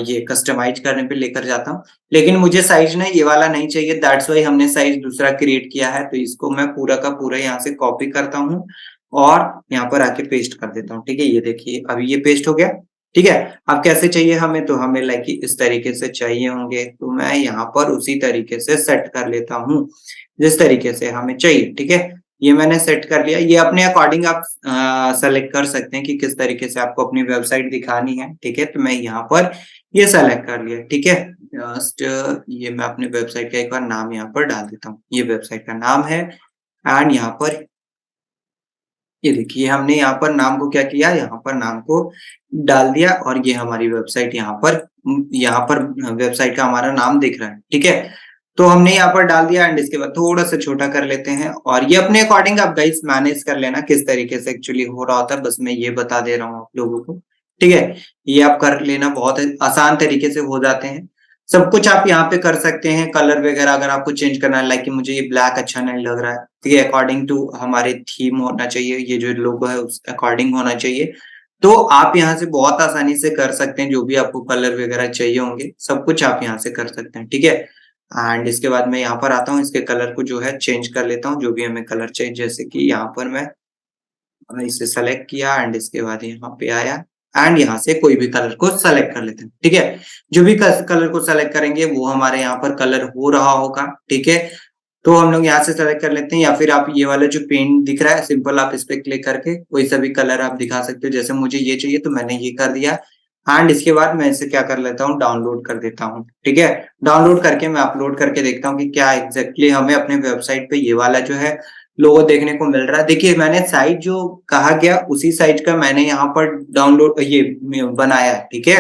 ये कस्टमाइज करने पे लेकर जाता हूँ। लेकिन मुझे साइज ना ये वाला नहीं चाहिए, दैट्स वाई हमने साइज दूसरा क्रिएट किया है। तो इसको मैं पूरा का पूरा यहाँ से कॉपी करता हूँ और यहाँ पर आके पेस्ट कर देता हूँ, ठीक है। ये देखिए अभी ये पेस्ट हो गया, ठीक है। अब कैसे चाहिए हमें, तो हमें लाइक इस तरीके से चाहिए होंगे, तो मैं यहाँ पर उसी तरीके से सेट कर लेता हूँ जिस तरीके से हमें चाहिए, ठीक है। ये मैंने सेट कर लिया, ये अपने अकॉर्डिंग आप सेलेक्ट कर सकते हैं कि किस तरीके से आपको अपनी वेबसाइट दिखानी है, ठीक है। तो मैं यहाँ पर ये सेलेक्ट कर लिया, ठीक है। जस्ट ये मैं अपने वेबसाइट का एक बार नाम यहाँ पर डाल देता हूँ, ये वेबसाइट का नाम है एंड यहाँ पर ये देखिए हमने यहाँ पर नाम को क्या किया, यहाँ पर नाम को डाल दिया और ये हमारी वेबसाइट यहाँ पर वेबसाइट का हमारा नाम दिख रहा है, ठीक है। तो हमने यहाँ पर डाल दिया एंड इसके बाद थोड़ा सा छोटा कर लेते हैं और ये अपने अकॉर्डिंग आप गाइस मैनेज कर लेना किस तरीके से एक्चुअली हो रहा होता है, बस मैं ये बता दे रहा हूँ आप लोगों को, ठीक है। ये आप कर लेना, बहुत आसान तरीके से हो जाते हैं। सब कुछ आप यहाँ पे कर सकते हैं, कलर वगैरह अगर आपको चेंज करना है, लाइक कि मुझे ये ब्लैक अच्छा नहीं लग रहा है, ठीक है, अकॉर्डिंग टू हमारे थीम होना चाहिए, ये जो लोगो है उस अकॉर्डिंग होना चाहिए। तो आप यहाँ से बहुत आसानी से कर सकते हैं, जो भी आपको कलर वगैरह चाहिए होंगे सब कुछ आप यहाँ से कर सकते हैं, ठीक है। एंड इसके बाद मैं यहाँ पर आता हूँ, इसके कलर को जो है चेंज कर लेता हूँ, जो भी हमें कलर चाहिए। जैसे कि यहाँ पर मैं इसे सेलेक्ट किया एंड इसके बाद यहाँ पे आया एंड यहाँ से कोई भी कलर को सेलेक्ट कर लेते हैं, ठीक है। जो भी कलर को सेलेक्ट करेंगे वो हमारे यहाँ पर कलर हो रहा होगा, ठीक है। तो हम लोग यहाँ से सेलेक्ट कर लेते हैं, या फिर आप ये वाला जो पेन दिख रहा है सिंपल आप इस पे क्लिक करके कोई सा भी कलर आप दिखा सकते हो। जैसे मुझे ये चाहिए तो मैंने ये कर दिया एंड इसके बाद मैं इसे क्या कर लेता हूँ, डाउनलोड कर देता हूँ, ठीक है। डाउनलोड करके मैं अपलोड करके देखता हूँ कि क्या एग्जैक्टली हमें अपने वेबसाइट पे ये वाला जो है लोगो देखने को मिल रहा है। देखिए मैंने साइज जो कहा गया उसी साइज का मैंने यहाँ पर डाउनलोड ये बनाया है, ठीक है।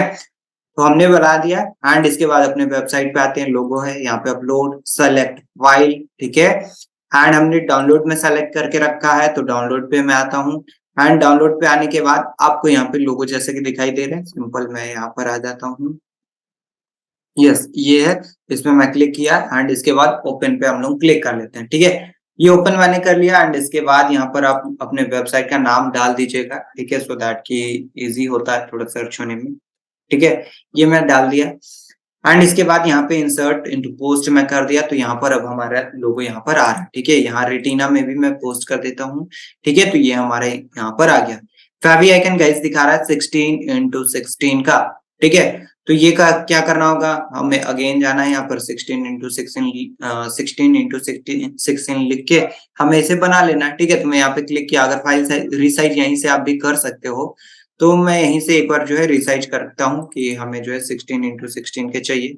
तो हमने बना दिया एंड इसके बाद अपने वेबसाइट पे आते हैं, लोगो है यहाँ पे अपलोड सेलेक्ट फाइल, ठीक है। एंड हमने डाउनलोड में सेलेक्ट करके रखा है, तो डाउनलोड पे मैं आता हूँ एंड डाउनलोड पे आने के बाद आपको यहाँ पे लोगो जैसे कि दिखाई दे रहे हैं, सिंपल मैं यहाँ पर आ जाता हूँ। यस, ये है, इसमें मैं क्लिक किया एंड इसके बाद ओपन पे हम लोग क्लिक कर लेते हैं, ठीक है। ये ओपन मैंने कर लिया एंड इसके बाद यहाँ पर आप अपने वेबसाइट का नाम डाल दीजिएगा, ठीक है, सो दैट कि इजी होता है थोड़ा सर्च होने में, ठीक है। ये मैं डाल दिया एंड इसके बाद यहाँ पे इंसर्ट इनटू पोस्ट में कर दिया, तो यहाँ पर अब हमारा लोगो यहाँ पर आ रहा है, ठीक है। यहाँ रेटिना में भी मैं पोस्ट कर देता हूँ, ठीक है, तो ये हमारे यहाँ पर आ गया। फेवी आइकन गाइस दिखा रहा है 16x16 का, ठीक है। तो ये का क्या करना होगा, हमें अगेन जाना है यहाँ पर 16x16 लिख के हमें इसे बना लेना है, ठीक है। तो मैं यहाँ पे क्लिक किया, अगर फाइल साइज रिसाइज यहीं से आप भी कर सकते हो, तो मैं यहीं से एक बार जो है रिसाइज करता हूँ कि हमें जो है 16x16 के चाहिए,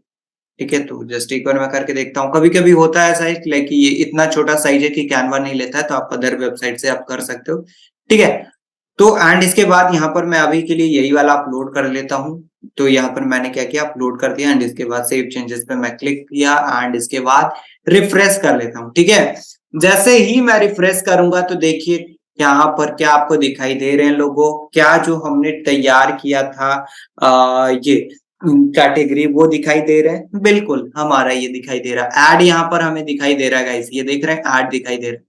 ठीक है। तो जस्ट एक बार मैं करके देखता हूँ, कभी-कभी होता है साइज लाइक ये इतना छोटा साइज है कि कैनवा नहीं लेता है, तो आप अदर वेबसाइट से आप कर सकते हो, ठीक है। तो एंड इसके बाद यहाँ पर मैं अभी के लिए यही वाला अपलोड कर लेता हूँ। तो यहाँ पर मैंने क्या किया, अपलोड कर दिया एंड इसके बाद सेव चेंजेस पे मैं क्लिक किया एंड इसके बाद रिफ्रेश कर लेता हूँ, ठीक है। जैसे ही मैं रिफ्रेश करूंगा तो देखिए यहाँ पर क्या आपको दिखाई दे रहे हैं लोगो, क्या जो हमने तैयार किया था ये कैटेगरी वो दिखाई दे रहे हैं, बिल्कुल हमारा ये दिखाई दे रहा है। ऐड यहाँ पर हमें दिखाई दे रहा है गाइस, ये देख रहे हैं ऐड दिखाई दे रहा है।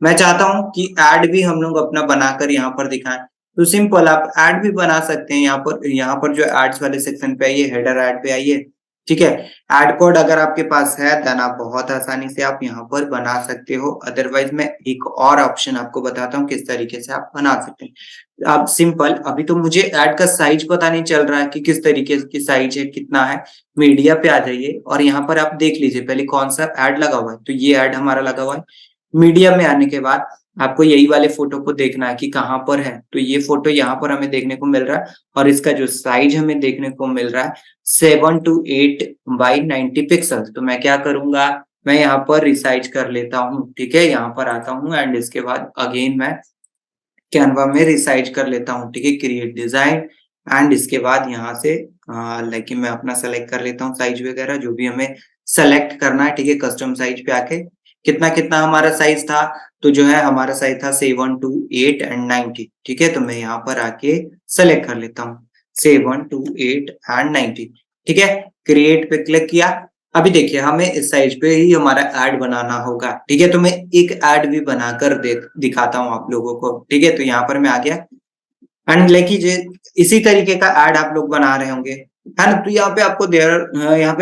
मैं चाहता हूँ कि ऐड भी हम लोग अपना बनाकर यहाँ पर दिखाएं, तो सिंपल आप ऐड भी बना सकते हैं। यहाँ पर जो एड्स वाले सेक्शन पे आइए, हेडर ऐड पे आइए, ठीक है। ऐड कोड अगर आपके पास है देन आप बहुत आसानी से आप यहाँ पर बना सकते हो। अदरवाइज मैं एक और ऑप्शन आपको बताता हूँ किस तरीके से आप बना सकते हैं। आप सिंपल, अभी तो मुझे ऐड का साइज पता नहीं चल रहा है कि किस तरीके की साइज है, कितना है। मीडिया पे आ जाइए और यहाँ पर आप देख लीजिए पहले कौन सा ऐड लगा हुआ है, तो ये ऐड हमारा लगा हुआ है। मीडिया में आने के बाद आपको यही वाले फोटो को देखना है कि कहाँ पर है, तो ये फोटो यहाँ पर हमें देखने को मिल रहा है और इसका जो साइज हमें देखने को मिल रहा है 7 to 8 by 90 पिक्सल। तो मैं क्या करूंगा, मैं यहाँ पर रिसाइज कर लेता हूँ, ठीक है। यहाँ पर आता हूँ एंड इसके बाद अगेन मैं कैनवा में रिसाइज कर लेता हूँ, ठीक है, क्रिएट डिजाइन एंड इसके बाद यहाँ से लाइक मैं अपना सेलेक्ट कर लेता हूँ साइज वगैरह जो भी हमें सेलेक्ट करना है, ठीक है। कस्टम साइज पे आके कितना कितना हमारा साइज था, तो जो है हमारा साइज था 7 to 8 and 90, ठीक है। तो मैं यहाँ पर आके सेलेक्ट कर लेता हूँ 7 to 8 and 90, ठीक है। क्रिएट पे क्लिक किया। अभी देखिए हमें इस साइज पे ही हमारा ऐड बनाना होगा, ठीक है। तो मैं एक ऐड भी बनाकर दिखाता हूँ आप लोगों को, ठीक है। तो यहाँ पर मैं आ गया एंड कीजिए इसी तरीके का ऐड आप लोग बना रहे होंगे, है ना। तो यहाँ पे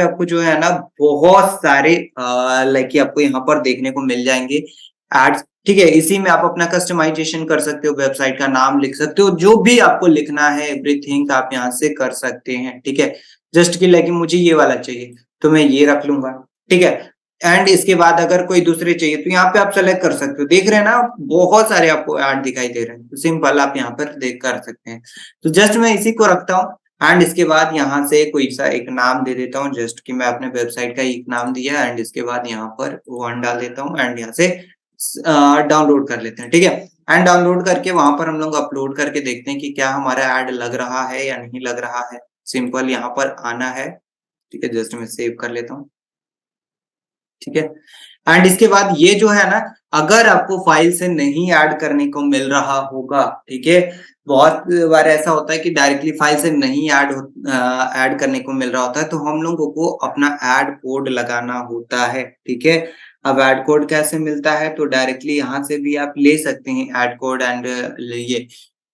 आपको जो है ना बहुत सारे आपको यहाँ पर देखने को मिल जाएंगे एड्स, ठीक है। इसी में आप अपना कस्टमाइजेशन कर सकते हो, वेबसाइट का नाम लिख सकते हो, जो भी आपको लिखना है एवरीथिंग आप यहाँ से कर सकते हैं, ठीक है। जस्ट कि मुझे ये वाला चाहिए तो मैं ये रख लूंगा, ठीक है। एंड इसके बाद अगर कोई दूसरे चाहिए तो यहाँ पे आप सेलेक्ट कर सकते हो। देख रहे हैं ना बहुत सारे आपको ऐड दिखाई दे रहे हैं, तो सिंपल आप यहाँ पर देख कर सकते हैं। तो जस्ट मैं इसी को रखता हूँ एंड इसके बाद यहाँ से कोई सा एक नाम दे देता हूँ, जस्ट कि मैं अपने वेबसाइट का एक नाम दिया एंड इसके बाद यहाँ पर 1 डाल देता हूँ एंड यहाँ से डाउनलोड कर लेते हैं, ठीक है। एंड डाउनलोड करके वहां पर हम लोग अपलोड करके देखते हैं कि क्या हमारा ऐड लग रहा है या नहीं लग रहा है। सिंपल यहाँ पर आना है, ठीक है। जस्ट मैं सेव कर लेता हूँ, ठीक है। एंड इसके बाद ये जो है ना, अगर आपको फाइल से नहीं ऐड करने को मिल रहा होगा, ठीक है, बहुत बार ऐसा होता है कि डायरेक्टली फाइल से नहीं ऐड करने को मिल रहा होता है, तो हम लोगों को अपना ऐड कोड लगाना होता है, ठीक है। अब ऐड कोड कैसे मिलता है, तो डायरेक्टली यहाँ से भी आप ले सकते हैं ऐड कोड एंड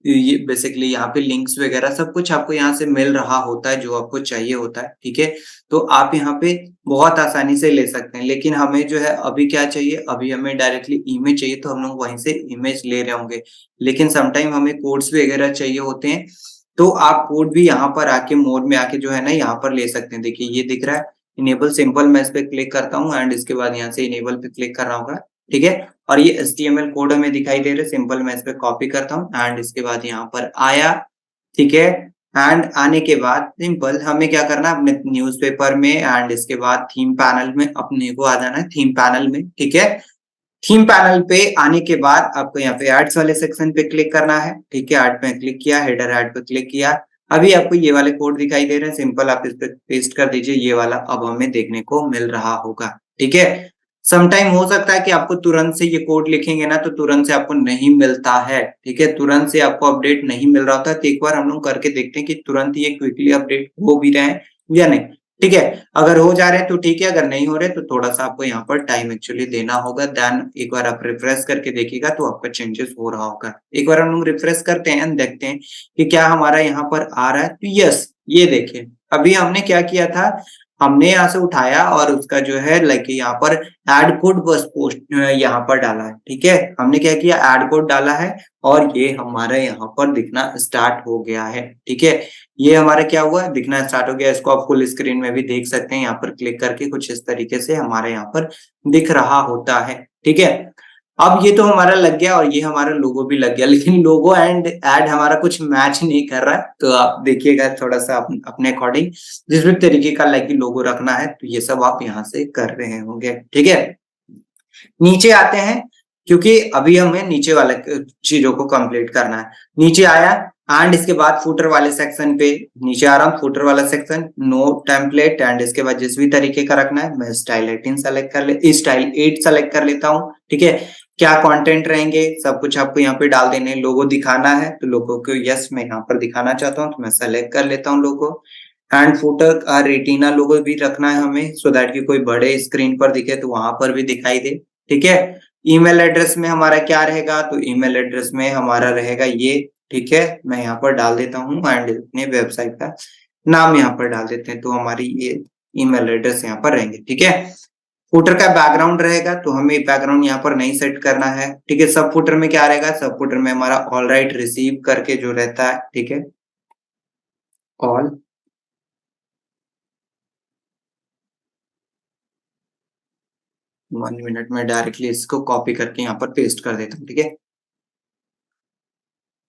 ये बेसिकली यहाँ पे लिंक्स वगैरह सब कुछ आपको यहाँ से मिल रहा होता है जो आपको चाहिए होता है, ठीक है। तो आप यहाँ पे बहुत आसानी से ले सकते हैं, लेकिन हमें जो है अभी क्या चाहिए, अभी हमें डायरेक्टली इमेज चाहिए, तो हम लोग वहीं से इमेज ले रहे होंगे। लेकिन समटाइम हमें कोड्स वगैरह चाहिए होते हैं, तो आप कोड भी यहाँ पर आके मोड में आके जो है ना यहाँ पर ले सकते हैं। देखिए ये दिख रहा है इनेबल सिंपल, मैं इस पे क्लिक करता हूँ एंड इसके बाद यहाँ से इनेबल पे क्लिक करना होगा, ठीक है। और ये HTML कोड हमें दिखाई दे रहे हैं, सिंपल मैं इस पे कॉपी करता हूँ एंड इसके बाद यहाँ पर आया, ठीक है। एंड आने के बाद सिंपल हमें क्या करना है, अपने न्यूज़पेपर में एंड इसके बाद थीम पैनल में अपने को आ जाना है, थीम पैनल में, ठीक है। थीम पैनल पे आने के बाद आपको यहाँ पे एड्स वाले सेक्शन पे क्लिक करना है, ठीक है। ऐड पे क्लिक किया, हेडर ऐड पे क्लिक किया। अभी आपको ये वाले कोड दिखाई दे रहे हैं, सिंपल आप इस पे पेस्ट कर दीजिए, ये वाला अब हमें देखने को मिल रहा होगा, ठीक है। समटाइम हो सकता है कि आपको तुरंत से ये कोड लिखेंगे ना तो तुरंत से आपको नहीं मिलता है, ठीक है? तुरंत से आपको अपडेट नहीं मिल रहा होता, तो एक बार हम लोग करके देखते हैं कि तुरंत ये क्विकली अपडेट हो भी रहे हैं या नहीं, ठीक है? अगर हो जा रहे हैं तो ठीक है, अगर नहीं हो रहे तो थोड़ा-सा आपको यहाँ पर टाइम एक्चुअली देना होगा। देन एक बार आप रिफ्रेश करके देखिएगा तो आपका चेंजेस हो रहा होगा। एक बार हम लोग रिफ्रेश करते हैं एंड देखते हैं कि क्या हमारा यहाँ पर आ रहा है, तो यस, ये देखिए, अभी हमने क्या किया था, हमने यहाँ से उठाया और उसका जो है लाइक यहाँ पर ऐड कोड बस पोस्ट यहाँ पर डाला है, ठीक है? हमने क्या किया, ऐड कोड डाला है और ये हमारे यहाँ पर दिखना स्टार्ट हो गया है, ठीक है? ये हमारा क्या हुआ, दिखना स्टार्ट हो गया। इसको आप फुल स्क्रीन में भी देख सकते हैं, यहाँ पर क्लिक करके कुछ इस तरीके से हमारे यहाँ पर दिख रहा होता है, ठीक है? अब ये तो हमारा लग गया और ये हमारा लोगो भी लग गया, लेकिन लोगो एंड ऐड हमारा कुछ मैच नहीं कर रहा है, तो आप देखिएगा थोड़ा-सा अपने अकॉर्डिंग जिस भी तरीके का लाइक लोगो रखना है, तो ये सब आप यहाँ से कर रहे होंगे, ठीक है? नीचे आते हैं, क्योंकि अभी हमें नीचे वाले चीजों को कंप्लीट करना है। नीचे आया एंड इसके बाद फुटर वाले सेक्शन पे नीचे आ रहा हूँ, फुटर वाला सेक्शन, नो टेम्पलेट एंड इसके बाद जिस भी तरीके का रखना है, मैं स्टाइल 18 सेलेक्ट कर ले स्टाइल 8 सेलेक्ट कर लेता हूँ, ठीक है? क्या कंटेंट रहेंगे, सब कुछ आपको यहाँ पे डाल देने हैं। लोगो दिखाना है, तो लोगो को यस मैं यहाँ पर दिखाना चाहता हूँ, तो मैं सेलेक्ट कर लेता हूँ लोगो। एंड फुटर का रेटिना लोगो भी रखना है हमें, सो दैट कि कोई बड़े स्क्रीन पर दिखे तो वहां पर भी दिखाई दे, ठीक है? ईमेल एड्रेस में हमारा क्या रहेगा, तो ईमेल एड्रेस में हमारा रहेगा ये, ठीक है? मैं यहाँ पर डाल देता हूँ एंड अपने वेबसाइट का नाम यहाँ पर डाल देते हैं, तो हमारी ये ईमेल एड्रेस यहाँ पर रहेंगे, ठीक है? फुटर का बैकग्राउंड रहेगा, तो हमें बैकग्राउंड यहाँ पर नहीं सेट करना है, ठीक है? सब फुटर में क्या रहेगा, सब फुटर में हमारा ऑल राइट रिसीव करके जो रहता है, ठीक है? ऑल 1 मिनट में डायरेक्टली इसको कॉपी करके यहाँ पर पेस्ट कर देता हूँ, ठीक है?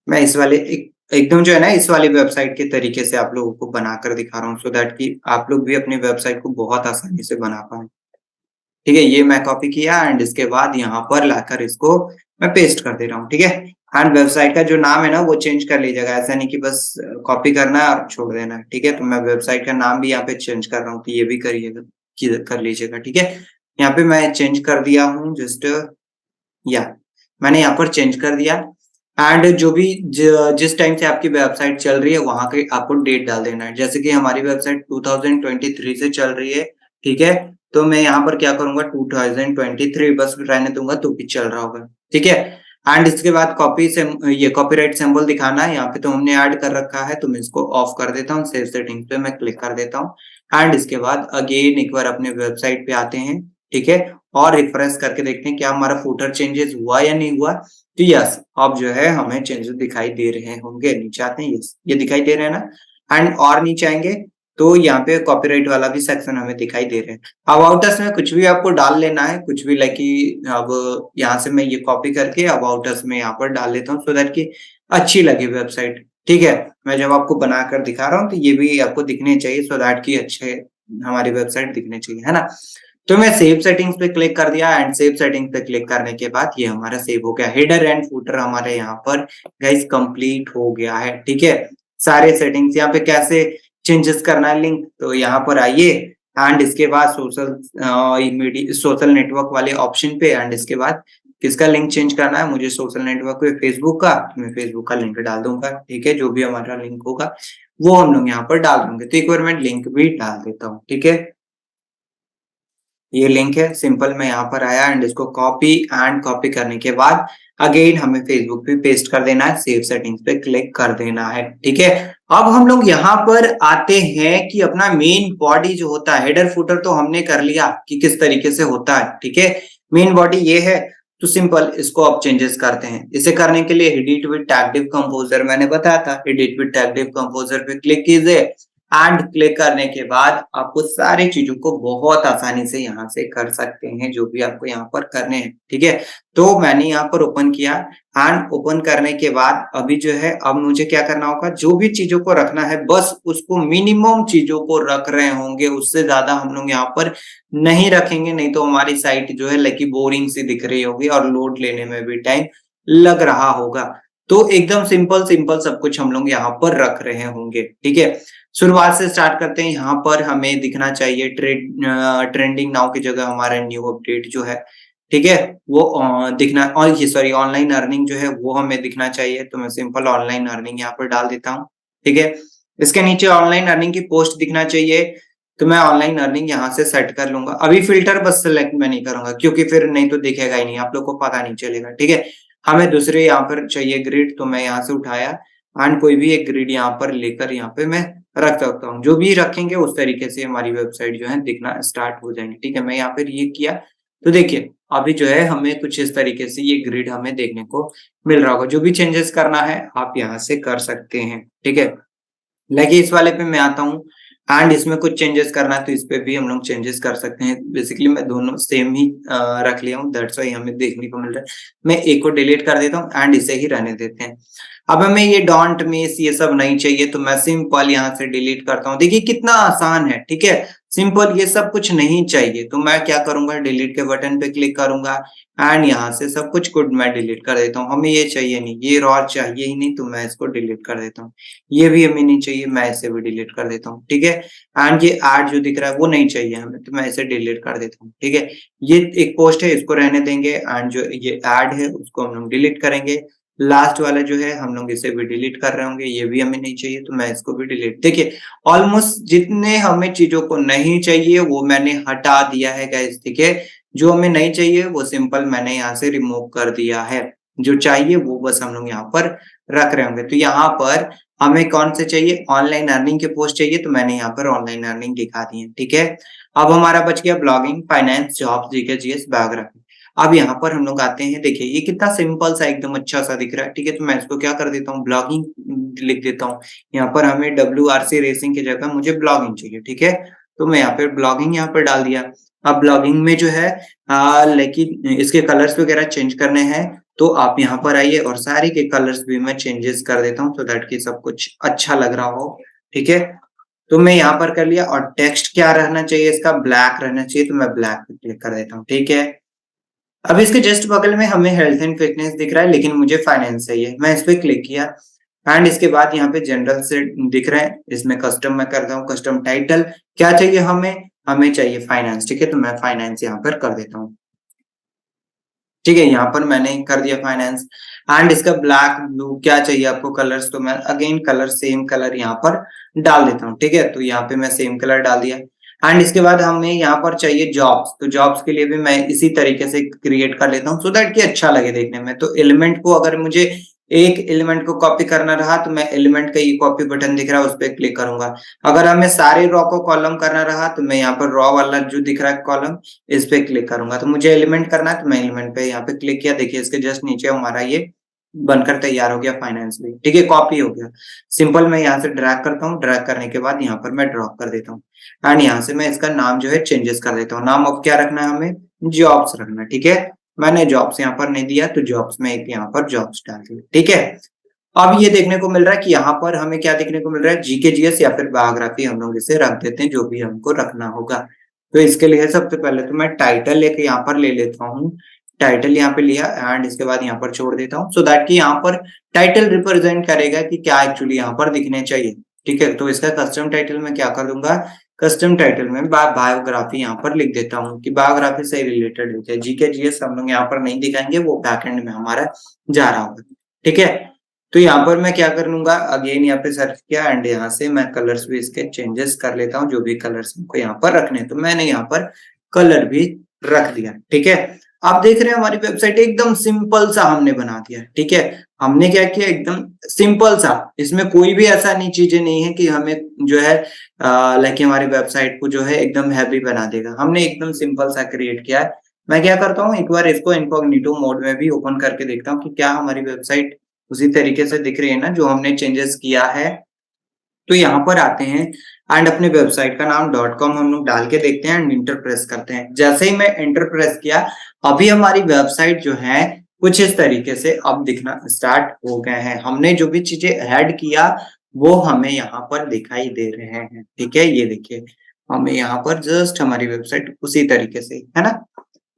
मैं इस वाले एकदम जो है ना इस वाली वेबसाइट के तरीके से आप लोगों को बनाकर दिखा रहा हूँ, सो दैट कि आप लोग भी अपनी वेबसाइट को बहुत आसानी से बना पाएँ। ठीक है? ये मैं कॉपी किया एंड इसके बाद यहाँ पर लाकर इसको मैं पेस्ट कर दे रहा हूँ, ठीक है? एंड वेबसाइट का जो नाम है ना वो चेंज कर लीजिएगा, ऐसा नहीं कि बस कॉपी करना है और छोड़ देना है, ठीक है? तो मैं वेबसाइट का नाम भी यहाँ पे चेंज कर रहा हूँ, तो ये भी करिएगा कर लीजिएगा, ठीक है? यहाँ पे मैं चेंज कर दिया हूँ जस्ट या मैंने यहाँ पर चेंज कर दिया एंड जो भी जिस टाइम से आपकी वेबसाइट चल रही है वहां के आपको डेट डाल देना है। जैसे कि हमारी वेबसाइट 2023 से चल रही है, ठीक है? तो मैं यहाँ पर क्या करूंगा, 2023 बस रहने दूंगा तो भी चल रहा होगा, ठीक है? एंड इसके बाद कॉपी से ये कॉपीराइट सिंबल दिखाना है, यहाँ पे तो हमने ऐड कर रखा है, तो मैं इसको ऑफ कर देता हूँ। सेव सेटिंग्स पे मैं क्लिक कर देता हूँ एंड इसके बाद अगेन एक बार अपने वेबसाइट पे आते हैं, ठीक है? और रिफ्रेश करके देखते हैं क्या हमारा फुटर चेंजेस हुआ या नहीं हुआ। तो यस, अब जो है हमें चेंजेस दिखाई दे रहे होंगे। नीचे आते हैं, यस, ये दिखाई दे रहे हैं ना? एंड और नीचे आएंगे तो यहाँ पे कॉपीराइट वाला भी सेक्शन हमें दिखाई दे रहे हैं। अबाउट अस में कुछ भी आपको डाल लेना है, कुछ भी लाइक कि अब यहाँ से मैं ये कॉपी करके अबाउट अस में यहाँ पर डाल लेता हूँ, सो दैट कि अच्छी लगे वेबसाइट, ठीक है? मैं जब आपको बनाकर दिखा रहा हूँ तो ये भी आपको दिखने चाहिए, सो दैट कि अच्छे हमारी वेबसाइट दिखनी चाहिए, है ना? तो मैं सेव सेटिंग्स पे क्लिक कर दिया एंड सेव सेटिंग पे क्लिक करने के बाद ये हमारा सेव हो गया। हेडर एंड फुटर हमारे यहाँ पर गाइस कंप्लीट हो गया है, ठीक है? सारे सेटिंग्स यहाँ पे कैसे चेंजेस करना है लिंक, तो यहाँ पर आइए एंड इसके बाद सोशल नेटवर्क वाले ऑप्शन पे एंड इसके बाद किसका लिंक चेंज करना है, मुझे सोशल नेटवर्क पे फेसबुक का, तो मैं फेसबुक का लिंक डाल दूंगा, ठीक है? जो भी हमारा लिंक होगा वो हम लोग यहाँ पर डाल देंगे। तो एक बार मैं लिंक भी डाल देता हूँ, ठीक है? ये लिंक है, सिंपल मैं यहाँ पर आया एंड इसको कॉपी करने के बाद अगेन हमें फेसबुक पे पेस्ट कर देना है, सेव सेटिंग्स पे क्लिक कर देना है, ठीक है? अब हम लोग यहाँ पर आते हैं कि अपना मेन बॉडी जो होता है, हेडर फुटर तो हमने कर लिया कि किस तरीके से होता है, ठीक है? मेन बॉडी ये है, तो सिंपल इसको आप चेंजेस करते हैं। इसे करने के लिए edit with tag div composer मैंने बताया था, edit with tag div composer पे क्लिक कीजिए एंड क्लिक करने के बाद आपको सारी चीजों को बहुत आसानी से यहाँ से कर सकते हैं, जो भी आपको यहाँ पर करने हैं, ठीक है? तो मैंने यहाँ पर ओपन किया एंड ओपन करने के बाद अभी जो है अब मुझे क्या करना होगा, जो भी चीजों को रखना है बस उसको मिनिमम चीजों को रख रहे होंगे, उससे ज्यादा हम लोग यहाँ पर नहीं रखेंगे, नहीं तो हमारी साइट जो है लाइक बोरिंग सी दिख रही होगी और लोड लेने में भी टाइम लग रहा होगा। तो एकदम सिंपल सिंपल सब कुछ हम लोग यहाँ पर रख रहे होंगे, ठीक है? शुरुआत से स्टार्ट करते हैं। यहाँ पर हमें दिखना चाहिए ट्रेंडिंग नाउ की जगह हमारा न्यू अपडेट जो है, ठीक है, वो दिखना, और ये सॉरी ऑनलाइन अर्निंग जो है वो हमें दिखना चाहिए। तो मैं सिंपल ऑनलाइन अर्निंग यहाँ पर डाल देता हूँ, ठीक है। इसके नीचे ऑनलाइन अर्निंग की पोस्ट दिखना चाहिए, तो मैं ऑनलाइन अर्निंग यहाँ से सेट कर लूंगा। अभी फिल्टर बस सिलेक्ट मैं नहीं करूंगा, क्योंकि फिर नहीं तो दिखेगा ही नहीं, आप लोग को पता नहीं चलेगा, ठीक है। हमें दूसरे यहाँ पर चाहिए ग्रिड, तो मैं यहाँ से उठाया एंड कोई भी एक ग्रिड यहाँ पर लेकर यहाँ पे मैं रख सकता हूँ। जो भी रखेंगे उस तरीके से हमारी वेबसाइट जो है दिखना स्टार्ट हो जाएंगे, ठीक है। मैं यहाँ पर ये किया, तो देखिए अभी जो है हमें कुछ इस तरीके से ये ग्रिड हमें देखने को मिल रहा होगा। जो भी चेंजेस करना है आप यहाँ से कर सकते हैं, ठीक है। लेकिन इस वाले पे मैं आता हूँ एंड इसमें कुछ चेंजेस करना है, तो इस पे भी हम लोग चेंजेस कर सकते हैं। बेसिकली मैं दोनों सेम ही रख लिया हूँ, दैट्स व्हाई हमें देखने को मिल रहा है। मैं एक को डिलीट कर देता हूँ एंड इसे ही रहने देते हैं। अब हमें ये डोंट मिस ये सब नहीं चाहिए, तो मैं सिंपल यहाँ से डिलीट करता हूँ। देखिए कितना आसान है, ठीक है, सिंपल, ये सब कुछ नहीं चाहिए। तो मैं क्या करूंगा, डिलीट के बटन पे क्लिक करूंगा एंड यहाँ से सब कुछ कुड मैं डिलीट कर देता हूँ। हमें ये चाहिए नहीं, ये रॉ चाहिए ही नहीं, तो मैं इसको डिलीट कर देता हूँ। ये भी हमें नहीं चाहिए, मैं इसे भी डिलीट कर देता हूँ, ठीक है। एंड ये ऐड जो दिख रहा है वो नहीं चाहिए हमें, तो मैं इसे डिलीट कर देता हूँ, ठीक है। ये एक पोस्ट है, इसको रहने देंगे एंड जो ये ऐड है उसको हम लोग डिलीट करेंगे। लास्ट वाला जो है हम लोग इसे भी डिलीट कर रहे होंगे, ये भी हमें नहीं चाहिए, तो मैं इसको भी डिलीट। देखिए ऑलमोस्ट जितने हमें चीजों को नहीं चाहिए वो मैंने हटा दिया है गाइस, ठीक है। जो हमें नहीं चाहिए वो सिंपल मैंने यहाँ से रिमूव कर दिया है। जो चाहिए वो बस हम लोग यहाँ पर रख रहे होंगे। तो यहाँ पर हमें कौन से चाहिए, ऑनलाइन अर्निंग के पोस्ट चाहिए, तो मैंने यहाँ पर ऑनलाइन अर्निंग दिखा दी है, ठीक है। अब हमारा बच गया blogging, finance, job, GK, GS, biography. अब यहाँ पर हम लोग आते हैं, देखिए ये कितना सिंपल सा एकदम अच्छा सा दिख रहा है, ठीक है। तो मैं इसको क्या कर देता हूँ, ब्लॉगिंग लिख देता हूँ। यहाँ पर हमें WRC रेसिंग की जगह मुझे ब्लॉगिंग चाहिए, ठीक है। तो मैं यहाँ पे ब्लॉगिंग यहाँ पर डाल दिया। अब ब्लॉगिंग में जो है लेकिन इसके कलर्स वगैरह चेंज करने हैं, तो आप यहाँ पर आइए और सारे के कलर्स भी मैं चेंजेस कर देता हूँ, सो दैट कि सब कुछ अच्छा लग रहा हो, ठीक है। तो मैं यहाँ पर कर लिया, और टेक्स्ट क्या रहना चाहिए, इसका ब्लैक रहना चाहिए, तो मैं ब्लैक पे क्लिक कर देता हूँ, ठीक है। अब इसके जस्ट बगल में हमें हेल्थ एंड फिटनेस दिख रहा है, लेकिन मुझे फाइनेंस चाहिए, मैं इस पे क्लिक किया एंड इसके बाद यहाँ पे जनरल से दिख रहे हैं, इसमें कस्टम मैं करता हूँ। कस्टम टाइटल क्या चाहिए हमें चाहिए फाइनेंस, ठीक है। तो मैं फाइनेंस यहाँ पर कर देता हूँ, ठीक है। यहाँ पर मैंने कर दिया फाइनेंस एंड इसका ब्लैक ब्लू क्या चाहिए आपको कलर्स, तो मैं अगेन कलर सेम कलर यहाँ पर डाल देता हूँ, ठीक है। तो यहाँ पे मैं सेम कलर डाल दिया एंड इसके बाद हमें यहाँ पर चाहिए जॉब्स, तो जॉब्स के लिए भी मैं इसी तरीके से क्रिएट कर लेता हूँ, सो दैट कि अच्छा लगे देखने में। तो एलिमेंट को अगर मुझे एक एलिमेंट को कॉपी करना रहा, तो मैं एलिमेंट का ये कॉपी बटन दिख रहा है उस पर क्लिक करूंगा। अगर हमें सारे रॉ को कॉलम करना रहा, तो मैं यहाँ पर रॉ वाला जो दिख रहा है कॉलम, इस पे क्लिक करूंगा। तो मुझे एलिमेंट करना है, तो मैं एलिमेंट पे यहाँ पे क्लिक किया। देखिए इसके जस्ट नीचे हमारा ये बनकर तैयार हो गया फाइनेंस भी, ठीक है, कॉपी हो गया। सिंपल मैं यहाँ से ड्रैग करता हूँ, ड्रैग करने के बाद यहाँ पर मैं ड्रॉप कर देता हूँ एंड यहाँ से मैं इसका नाम जो है चेंजेस कर देता हूँ। नाम अब क्या रखना है, हमें जॉब्स रखना है, ठीक है। मैंने जॉब्स यहाँ पर नहीं दिया, तो जॉब्स में एक यहाँ पर जॉब्स डाल दिया, ठीक है। अब ये देखने को मिल रहा है कि यहाँ पर हमें क्या देखने को मिल रहा है, जीके जीएस या फिर बायोग्राफी हम लोग इसे रख देते हैं, जो भी हमको रखना होगा। तो इसके लिए सबसे पहले तो मैं टाइटल एक यहाँ पर ले लेता हूँ। टाइटल यहाँ पे लिया एंड इसके बाद यहाँ पर छोड़ देता हूँ, सो दैट कि यहाँ पर टाइटल रिप्रेजेंट करेगा कि क्या एक्चुअली यहाँ पर दिखने चाहिए, ठीक है। तो इसका कस्टम टाइटल में क्या कर दूंगा, कस्टम टाइटल में बायोग्राफी यहाँ पर लिख देता हूँ कि बायोग्राफी से रिलेटेड है। जीके जीएस हम लोग यहाँ पर नहीं दिखाएंगे, वो बैकएंड में हमारा जा रहा होगा, ठीक है। तो यहाँ पर मैं क्या कर लूंगा, अगेन यहाँ पे सर्च किया एंड यहाँ से मैं कलर्स भी इसके चेंजेस कर लेता हूँ, जो भी कलर्स हमको यहाँ पर रखने हैं। तो मैंने यहाँ पर कलर भी रख दिया, ठीक है। आप देख रहे हैं हमारी वेबसाइट एकदम सिंपल सा हमने बना दिया, ठीक है। हमने क्या किया, एकदम सिंपल सा, इसमें कोई भी ऐसा नहीं चीजें नहीं है कि हमें जो है लाइक हमारी वेबसाइट को जो है एकदम हैवी बना देगा। हमने एकदम सिंपल सा क्रिएट किया है। मैं क्या करता हूँ, एक बार इसको इनकॉग्निटो मोड में भी ओपन करके देखता हूँ कि क्या हमारी वेबसाइट उसी तरीके से दिख रही है ना जो हमने चेंजेस किया है। तो यहाँ पर आते हैं एंड अपने वेबसाइट का नाम .com हम लोग डाल के देखते हैं एंड इंटर प्रेस करते हैं। जैसे ही मैं इंटर प्रेस किया, अभी हमारी वेबसाइट जो है कुछ इस तरीके से अब दिखना स्टार्ट हो गए हैं। हमने जो भी चीजें ऐड किया वो हमें यहाँ पर दिखाई दे रहे हैं, ठीक है। ये देखिए हमें यहाँ पर जस्ट हमारी वेबसाइट उसी तरीके से, है ना,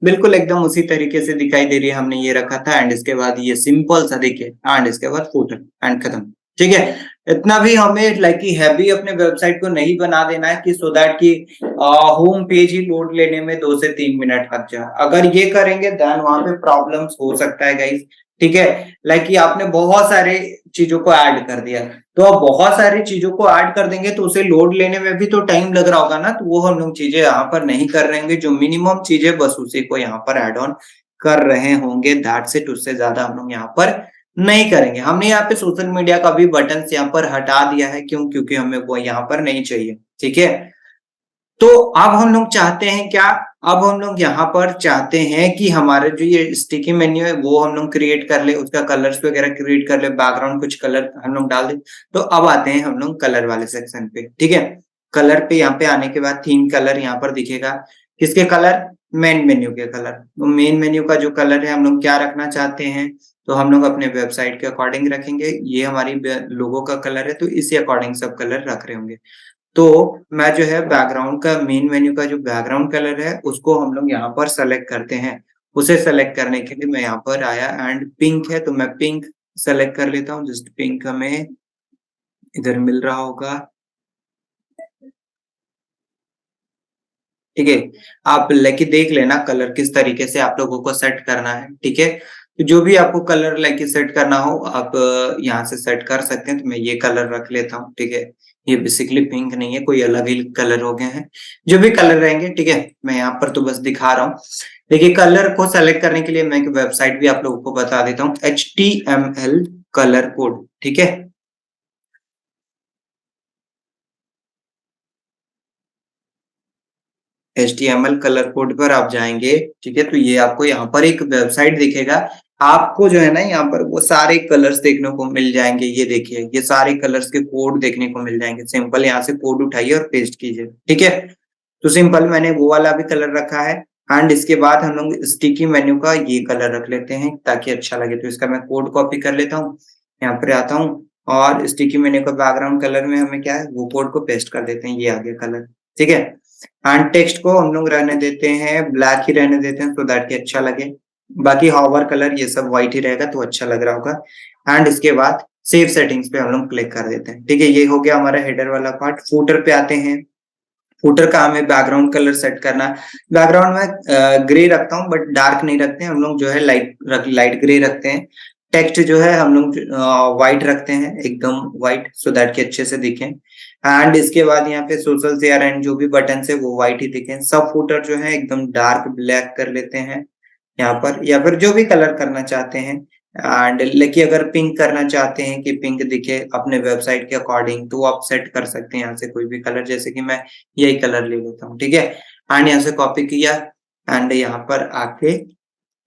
बिल्कुल एकदम उसी तरीके से दिखाई दे रही है। हमने ये रखा था एंड इसके बाद ये सिंपल सा देखिए एंड इसके बाद फुटर एंड खत्म, ठीक है। इतना भी हमें लाइक कि हैवी अपने वेबसाइट को नहीं बना देना है कि सो दैट कि होम पेज ही लोड लेने में 2 से 3 मिनट लग जाए। अगर ये करेंगे देन वहां पे प्रॉब्लम्स हो सकता है गाइस, ठीक है। लाइक कि आपने बहुत सारे चीजों को ऐड कर दिया, तो अब बहुत सारी चीजों को ऐड कर देंगे तो उसे लोड लेने में भी तो टाइम लग रहा होगा ना, तो वो हम लोग चीजें यहाँ पर नहीं कर रहे होंगे। जो मिनिमम चीजें बस उसी को यहाँ पर ऐड ऑन कर रहे होंगे, दैट्स इट। उससे ज्यादा हम लोग यहाँ पर नहीं करेंगे। हमने यहाँ पे सोशल मीडिया का भी बटन यहाँ पर हटा दिया है, क्यों? क्योंकि हमें वो यहाँ पर नहीं चाहिए, ठीक है। तो अब हम लोग चाहते हैं क्या? अब हम लोग यहाँ पर चाहते हैं कि हमारे जो ये स्टिकी मेन्यू है वो हम लोग क्रिएट कर ले, उसका कलर्स वगैरह क्रिएट कर ले, बैकग्राउंड कुछ कलर हम लोग डाल दे। तो अब आते हैं हम लोग कलर वाले सेक्शन पे, ठीक है। कलर पे यहाँ पे आने के बाद थीम कलर यहाँ पर दिखेगा। किसके कलर? मेन मेन्यू के कलर। तो मेन मेन्यू का जो कलर है हम लोग क्या रखना चाहते हैं, तो हम लोग अपने वेबसाइट के अकॉर्डिंग रखेंगे। ये हमारी लोगो का कलर है, तो इसी अकॉर्डिंग सब कलर रख रहे होंगे। तो मैं जो है बैकग्राउंड का मेन मेन्यू का जो बैकग्राउंड कलर है उसको हम लोग यहाँ पर सेलेक्ट करते हैं। उसे सेलेक्ट करने के लिए मैं यहाँ पर आया एंड पिंक है तो मैं पिंक सेलेक्ट कर लेता हूँ। जस्ट पिंक हमें इधर मिल रहा होगा, ठीक है। आप लेके देख लेना कलर किस तरीके से आप लोगों को सेट करना है, ठीक है। तो जो भी आपको कलर लेके सेट करना हो आप यहाँ से सेट कर सकते हैं। तो मैं ये कलर रख लेता हूँ, ठीक है। ये बेसिकली पिंक नहीं है, कोई अलग ही कलर हो गए हैं। जो भी कलर रहेंगे, ठीक है, मैं यहाँ पर तो बस दिखा रहा हूँ। देखिए कलर को सेलेक्ट करने के लिए मैं एक वेबसाइट भी आप लोगों को बता देता हूँ, HTML कलर कोड, ठीक है। HTML कलर कोड पर आप जाएंगे, ठीक है। तो ये आपको यहाँ पर एक वेबसाइट दिखेगा। आपको जो है ना यहाँ पर वो सारे कलर्स देखने को मिल जाएंगे। ये देखिए ये सारे कलर्स के कोड देखने को मिल जाएंगे। सिंपल यहाँ से कोड उठाइए और पेस्ट कीजिए, ठीक है। तो सिंपल मैंने वो वाला भी कलर रखा है एंड इसके बाद हम लोग स्टिकी मेन्यू का ये कलर रख लेते हैं ताकि अच्छा लगे। तो इसका मैं कोड कॉपी कर लेता हूँ, यहाँ पर आता हूँ और स्टिकी मेन्यू का बैकग्राउंड कलर में हमें क्या है वो कोड को पेस्ट कर देते हैं। ये आ गया कलर, ठीक है। एंड टेक्स्ट को हम लोग रहने देते हैं, ब्लैक ही रहने देते हैं सो दैट कि अच्छा लगे। बाकी हॉवर कलर ये सब व्हाइट ही रहेगा तो अच्छा लग रहा होगा। एंड इसके बाद सेव सेटिंग्स पे हम लोग क्लिक कर देते हैं, ठीक है। ये हो गया हमारा हेडर वाला पार्ट। फूटर पे आते हैं। फूटर का हमें बैकग्राउंड कलर सेट करना है। बैकग्राउंड में ग्रे रखता हूँ बट डार्क नहीं रखते हैं हम लोग, जो है लाइट ग्रे रखते हैं। टेक्स्ट जो है हम लोग व्हाइट रखते हैं, एकदम व्हाइट, सो दैट कि अच्छे से दिखें। एंड इसके बाद यहाँ पे सोशल शेयर एंड जो भी बटन है वो व्हाइट ही दिखें। सब फूटर जो है एकदम डार्क ब्लैक कर लेते हैं यहाँ पर, या फिर जो भी कलर करना चाहते हैं। एंड लेकिन अगर पिंक करना चाहते हैं कि पिंक दिखे अपने वेबसाइट के अकॉर्डिंग तो आप सेट कर सकते हैं यहाँ से कोई भी कलर, जैसे कि मैं यही कलर ले लेता हूँ, ठीक है। एंड यहाँ से कॉपी किया एंड यहाँ पर आके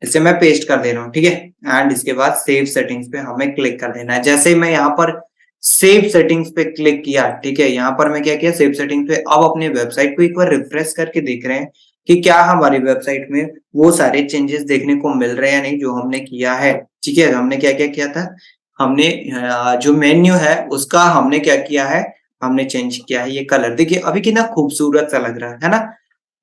इसे मैं पेस्ट कर दे रहा हूँ, ठीक है। एंड इसके बाद सेव सेटिंग्स पे हमें क्लिक कर देना है। जैसे ही मैं यहाँ पर सेव सेटिंग्स पे क्लिक किया, ठीक है, यहाँ पर मैं क्या किया सेव सेटिंग पे। अब अपने वेबसाइट को एक बार रिफ्रेश करके देख रहे हैं कि क्या हमारी वेबसाइट में वो सारे चेंजेस देखने को मिल रहे हैं या नहीं जो हमने किया है, ठीक है। हमने क्या क्या किया था, हमने जो मेन्यू है उसका हमने क्या किया है, हमने चेंज किया है ये कलर। देखिए अभी कितना खूबसूरत सा लग रहा है ना।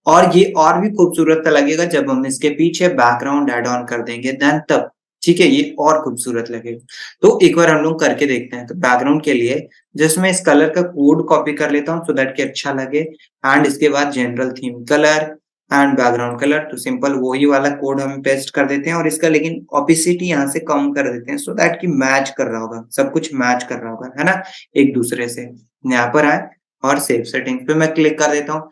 और ये और भी खूबसूरत सा लगेगा जब हम इसके पीछे बैकग्राउंड ऐड ऑन कर देंगे देन तब, ठीक है, ये और खूबसूरत लगेगा। तो एक बार हम लोग करके देखते हैं। तो बैकग्राउंड के लिए जस्ट मैं इस कलर का कोड कॉपी कर लेता हूँ सो दैट कि अच्छा लगे। एंड इसके बाद general theme colour and background colour, तो सिंपल वही वाला कोड हम पेस्ट कर देते हैं और इसका लेकिन ऑपेसिटी यहाँ से कम कर देते हैं सो दैट कि मैच कर रहा होगा, सब कुछ मैच कर रहा होगा, है ना, एक दूसरे से। यहाँ पर आए और सेव सेटिंग पे मैं क्लिक कर देता हूँ।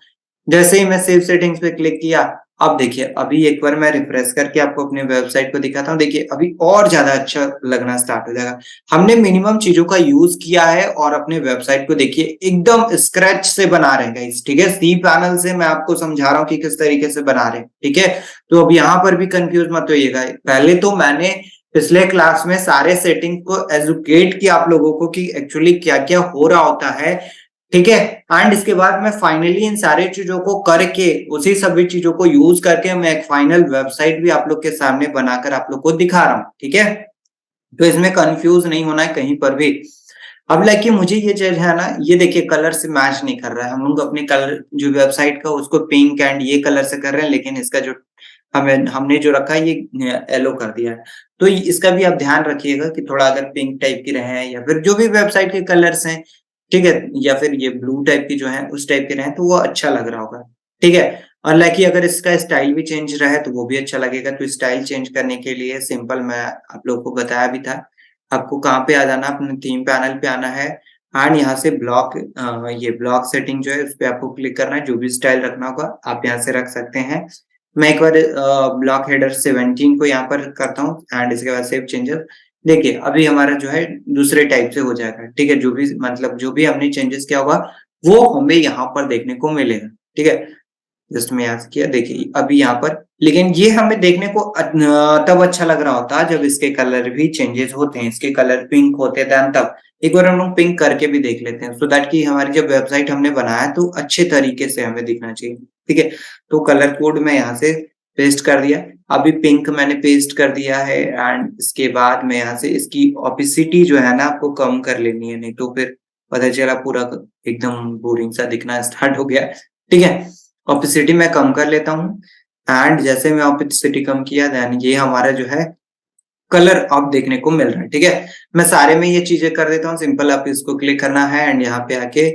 जैसे ही मैं सेव सेटिंग्स पे क्लिक किया, अब देखिए अभी एक बार मैं रिफ्रेश करके आपको अपने वेबसाइट को दिखाता हूँ। देखिए अभी और ज्यादा अच्छा लगना स्टार्ट हो जाएगा। हमने मिनिमम चीजों का यूज किया है और अपने वेबसाइट को देखिए एकदम स्क्रैच से बना रहे हैं गाइस, ठीक है। सी पैनल से मैं आपको समझा रहा हूँ कि किस तरीके से बना रहे हैं, ठीक है। तो अब यहाँ पर भी कंफ्यूज मत होइएगा। पहले तो मैंने पिछले क्लास में सारे सेटिंग को एजुकेट किया आप लोगों को कि एक्चुअली क्या क्या हो रहा होता है, ठीक है। एंड इसके बाद मैं फाइनली इन सारी चीजों को करके उसी सभी चीजों को यूज करके मैं एक फाइनल वेबसाइट भी आप लोग के सामने बनाकर आप लोग को दिखा रहा हूँ, ठीक है। तो इसमें कंफ्यूज नहीं होना है कहीं पर भी। अब लाइक मुझे ये चीज है ना, ये देखिए कलर से मैच नहीं कर रहा है। हम लोग अपने कलर जो वेबसाइट का उसको पिंक एंड ये कलर से कर रहे हैं, लेकिन इसका जो हमने जो रखा है ये येलो कर दिया है। तो इसका भी आप ध्यान रखिएगा कि थोड़ा अगर पिंक टाइप की रहे या फिर जो भी वेबसाइट के कलर्स हैं, ठीक है? या फिर ये ब्लू टाइप की जो है उस टाइप के रहें तो वो अच्छा लग रहा होगा, ठीक है? और लाइक अगर इसका स्टाइल भी चेंज रहे तो वो भी अच्छा लगेगा। तो स्टाइल चेंज करने के लिए सिंपल मैं आप लोगों को बताया भी था। आपको कहाँ पे आ जाना, अपने थीम पैनल पे आना है एंड यहाँ से ये ब्लॉक सेटिंग जो है उस पे आपको क्लिक करना है। जो भी स्टाइल रखना होगा आप यहाँ से रख सकते हैं। मैं एक बार ब्लॉक हेडर 17 को यहाँ पर करता हूँ एंड इसके बाद सेव चेंजेस। देखिए अभी हमारा जो है दूसरे टाइप से हो जाएगा, ठीक है? जो भी हमने चेंजेस किया होगा वो हमें यहाँ पर देखने को मिलेगा, ठीक है? जस्ट मैं यहाँ से किया, देखिए अभी यहाँ पर, लेकिन ये हमें देखने को तब अच्छा लग रहा होता जब इसके कलर भी चेंजेस होते हैं, इसके कलर पिंक होते हैं तब। एक बार हम लोग पिंक करके भी देख लेते हैं सो दैट कि हमारी जब वेबसाइट हमने बनाया है तो अच्छे तरीके से हमें दिखना चाहिए, ठीक है? तो कलर कोड मैं यहाँ से पेस्ट कर दिया। अभी पिंक मैंने पेस्ट कर दिया है एंड इसके बाद मैं यहाँ से इसकी ओपेसिटी जो है ना आपको कम कर लेनी है, नहीं तो फिर पता चला पूरा एकदम बोरिंग सा दिखना स्टार्ट हो गया, ठीक है? ओपेसिटी मैं कम कर लेता हूँ एंड जैसे मैं ओपेसिटी कम किया देन ये हमारा जो है कलर अब देखने को मिल रहा है, ठीक है? मैं सारे में ये चीजें कर देता हूँ। सिंपल आप इसको क्लिक करना है एंड यहाँ पे आके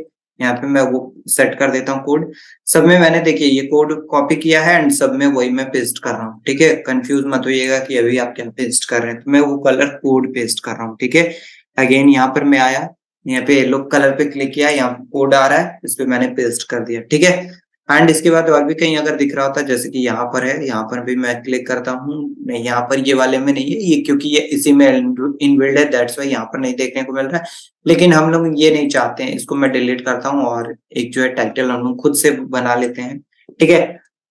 यहाँ पे मैं वो सेट कर देता हूँ कोड। सब में मैंने देखिए ये कोड कॉपी किया है एंड सब में वही मैं पेस्ट कर रहा हूँ, ठीक है? कंफ्यूज मत होइएगा कि अभी आप क्या पेस्ट कर रहे हैं, तो मैं वो कलर कोड पेस्ट कर रहा हूँ, ठीक है? अगेन यहाँ पर मैं आया, यहाँ पे येलो कलर पे क्लिक किया, यहाँ कोड आ रहा है, इस पे मैंने पेस्ट कर दिया, ठीक है? एंड इसके बाद और भी कहीं अगर दिख रहा होता जैसे कि यहाँ पर है, यहाँ पर भी मैं क्लिक करता हूँ। नहीं, यहाँ पर ये वाले में नहीं है, ये क्योंकि ये इसी में इनबिल्ड है दैट्स व्हाई यहाँ पर नहीं देखने को मिल रहा है। लेकिन हम लोग ये नहीं चाहते हैं, इसको मैं डिलीट करता हूँ और एक जो है टाइटल हम लोग खुद से बना लेते हैं, ठीक है?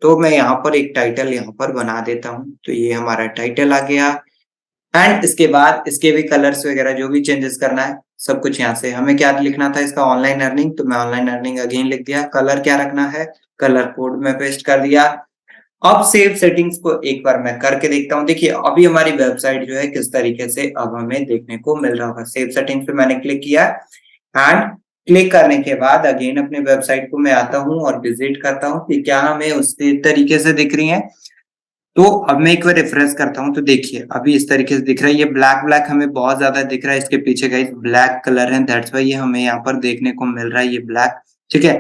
तो मैं यहाँ पर एक टाइटल यहाँ पर बना देता हूँ। तो ये हमारा टाइटल आ गया एंड इसके बाद इसके भी कलर्स वगैरह जो भी चेंजेस करना है सब कुछ यहाँ से। हमें क्या लिखना था इसका, ऑनलाइन अर्निंग, तो मैं ऑनलाइन अर्निंग अगेन लिख दिया। कलर क्या रखना है, कलर कोड में पेस्ट कर दिया। अब सेव सेटिंग्स को एक बार मैं करके देखता हूँ। देखिए अभी हमारी वेबसाइट जो है किस तरीके से अब हमें देखने को मिल रहा होगा। सेव सेटिंग्स पे मैंने क्लिक किया एंड क्लिक करने के बाद अगेन अपने वेबसाइट को मैं आता हूँ और विजिट करता हूँ कि क्या हमें उसी तरीके से दिख रही है। तो अब मैं एक बार रिफ्रेश करता हूँ तो देखिए अभी इस तरीके से दिख रहा है। ये ब्लैक ब्लैक हमें बहुत ज्यादा दिख रहा है, इसके पीछे गाइस ब्लैक कलर है, दैट्स व्हाई ये हमें यहाँ पर देखने को मिल रहा है ये ब्लैक, ठीक है?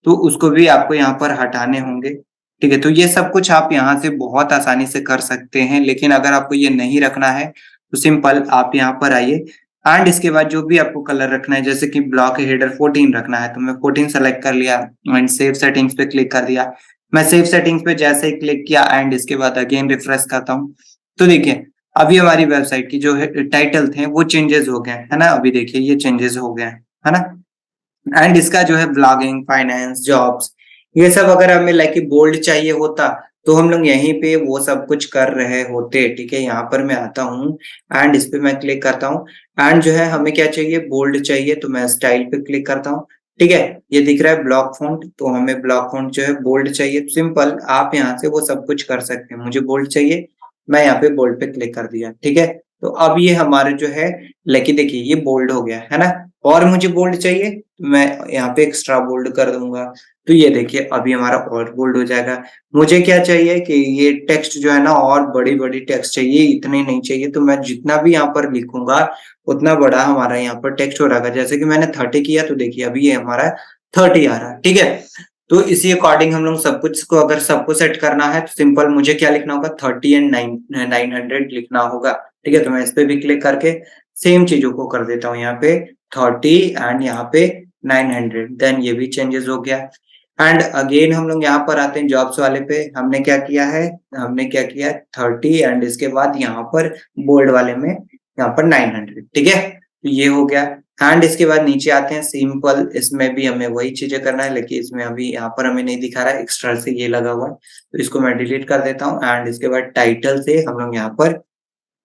तो उसको भी आपको यहाँ पर हटाने होंगे, ठीक है? तो ये सब कुछ आप यहाँ से बहुत आसानी से कर सकते हैं। लेकिन अगर आपको ये नहीं रखना है तो सिंपल आप यहाँ पर आइए एंड इसके बाद जो भी आपको कलर रखना है, जैसे कि ब्लॉक हेडर 14 रखना है तो मैं 14 सेलेक्ट कर लिया एंड सेव सेटिंग्स पे क्लिक कर दिया। मैं सेव सेटिंग्स पे जैसे ही क्लिक किया एंड इसके बाद अगेन रिफ्रेश करता हूँ तो देखिए अभी हमारी वेबसाइट की जो है टाइटल थे वो चेंजेस हो गए है ना। अभी देखिए ये चेंजेस हो गए हैं, है ना? एंड इसका जो है ब्लॉगिंग, फाइनेंस, जॉब्स, ये सब अगर हमें लाइक बोल्ड चाहिए होता तो हम लोग यहीं पे वो सब कुछ कर रहे होते, ठीक है? यहाँ पर मैं आता हूँ एंड इस पे मैं क्लिक करता हूँ एंड जो है हमें क्या चाहिए, बोल्ड चाहिए, तो मैं स्टाइल पे क्लिक करता हूँ, ठीक है? ये दिख रहा है ब्लॉक फ़ॉन्ट, तो हमें ब्लॉक फ़ॉन्ट जो है बोल्ड चाहिए। सिंपल आप यहाँ से वो सब कुछ कर सकते हैं। मुझे बोल्ड चाहिए, मैं यहाँ पे बोल्ड पे क्लिक कर दिया, ठीक है? तो अब ये हमारे जो है लेकिन देखिए ये बोल्ड हो गया, है ना? और मुझे बोल्ड चाहिए तो मैं यहाँ पे एक्स्ट्रा बोल्ड कर दूंगा, तो ये देखिए अभी हमारा और बोल्ड हो जाएगा। मुझे क्या चाहिए कि ये टेक्स्ट जो है ना और बड़ी-बड़ी टेक्स्ट चाहिए, इतने नहीं चाहिए, तो मैं जितना भी यहाँ पर लिखूंगा उतना बड़ा हमारा यहाँ पर टेक्स्ट हो रहेगा। जैसे कि मैंने 30 किया तो देखिए अभी ये हमारा 30 आ रहा है, ठीक है? तो इसी अकॉर्डिंग हम लोग सब कुछ को अगर सबको सेट करना है तो सिंपल मुझे क्या लिखना होगा, 30 एंड 900 लिखना होगा, ठीक है? तो मैं इस पे भी क्लिक करके सेम चीजों को कर देता हूँ यहाँ पे 30 एंड यहाँ पे 900, देन ये भी चेंजेस हो गया। एंड अगेन हम लोग यहाँ पर आते हैं जॉब्स वाले पे। हमने क्या किया है, 30 एंड इसके बाद यहाँ पर बोल्ड वाले में यहाँ पर 900, ठीक है? तो ये हो गया एंड इसके बाद नीचे आते हैं सिंपल, इसमें भी हमें वही चीजें करना है, लेकिन इसमें अभी यहाँ पर हमें नहीं दिखा रहा है, एक्स्ट्रा से ये लगा हुआ है, तो इसको मैं डिलीट कर देता हूँ। एंड इसके बाद टाइटल से हम लोग यहाँ पर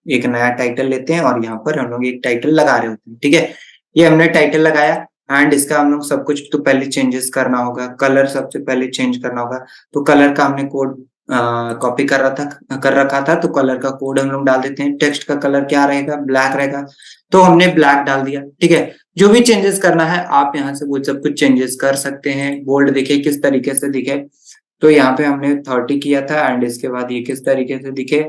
एक नया टाइटल लेते हैं और यहाँ पर हम लोग एक टाइटल लगा रहे होते हैं, ठीक है? ये हमने टाइटल लगाया एंड इसका हम लोग सब कुछ तो पहले चेंजेस करना होगा। कलर सबसे पहले चेंज करना होगा, तो कलर का हमने कोड कॉपी कर रखा था, तो कलर का कोड हम लोग डाल देते हैं। टेक्स्ट का कलर क्या रहेगा, ब्लैक रहेगा, तो हमने ब्लैक डाल दिया, ठीक है? जो भी चेंजेस करना है आप यहाँ से वो सब कुछ चेंजेस कर सकते हैं। बोल्ड देखिए किस तरीके से दिखे, तो यहाँ पे हमने 30 किया था एंड इसके बाद ये किस तरीके से दिखे,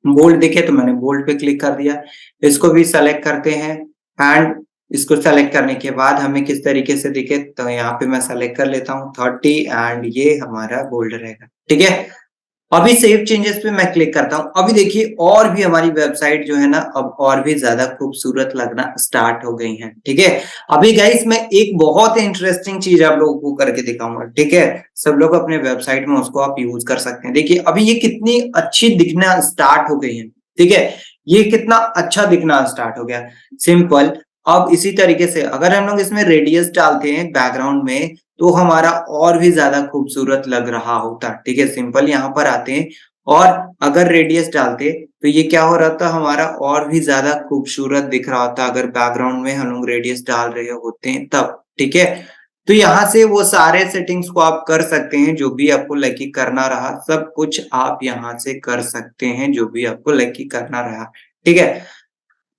बोल्ड दिखे तो मैंने बोल्ड पे क्लिक कर दिया। इसको भी सेलेक्ट करते हैं एंड इसको सेलेक्ट करने के बाद हमें किस तरीके से दिखे, तो यहाँ पे मैं सेलेक्ट कर लेता हूँ 30 एंड ये हमारा बोल्ड रहेगा, ठीक है। अभी सेव चेंजेस पे मैं क्लिक करता हूँ। अभी देखिए और भी हमारी वेबसाइट जो है ना अब और भी ज्यादा खूबसूरत लगना स्टार्ट हो गई है, ठीक है। अभी गाइस मैं एक बहुत इंटरेस्टिंग चीज आप लोगों को करके दिखाऊंगा, ठीक है। सब लोग अपने वेबसाइट में उसको आप यूज कर सकते हैं। देखिए अभी ये कितनी अच्छी दिखना स्टार्ट हो गई है, ठीक है। ये कितना अच्छा दिखना स्टार्ट हो गया, सिंपल। अब इसी तरीके से अगर हम लोग इसमें रेडियस डालते हैं बैकग्राउंड में तो हमारा और भी ज्यादा खूबसूरत लग रहा होता, ठीक है। सिंपल यहाँ पर आते हैं और अगर रेडियस डालते तो ये क्या हो रहा था, हमारा और भी ज्यादा खूबसूरत दिख रहा होता अगर बैकग्राउंड में हम लोग रेडियस डाल रहे होते हैं तब, ठीक है। तो यहाँ से वो सारे सेटिंग्स को आप कर सकते हैं, जो भी आपको लकी करना रहा सब कुछ आप यहाँ से कर सकते हैं, जो भी आपको लकी करना रहा, ठीक है।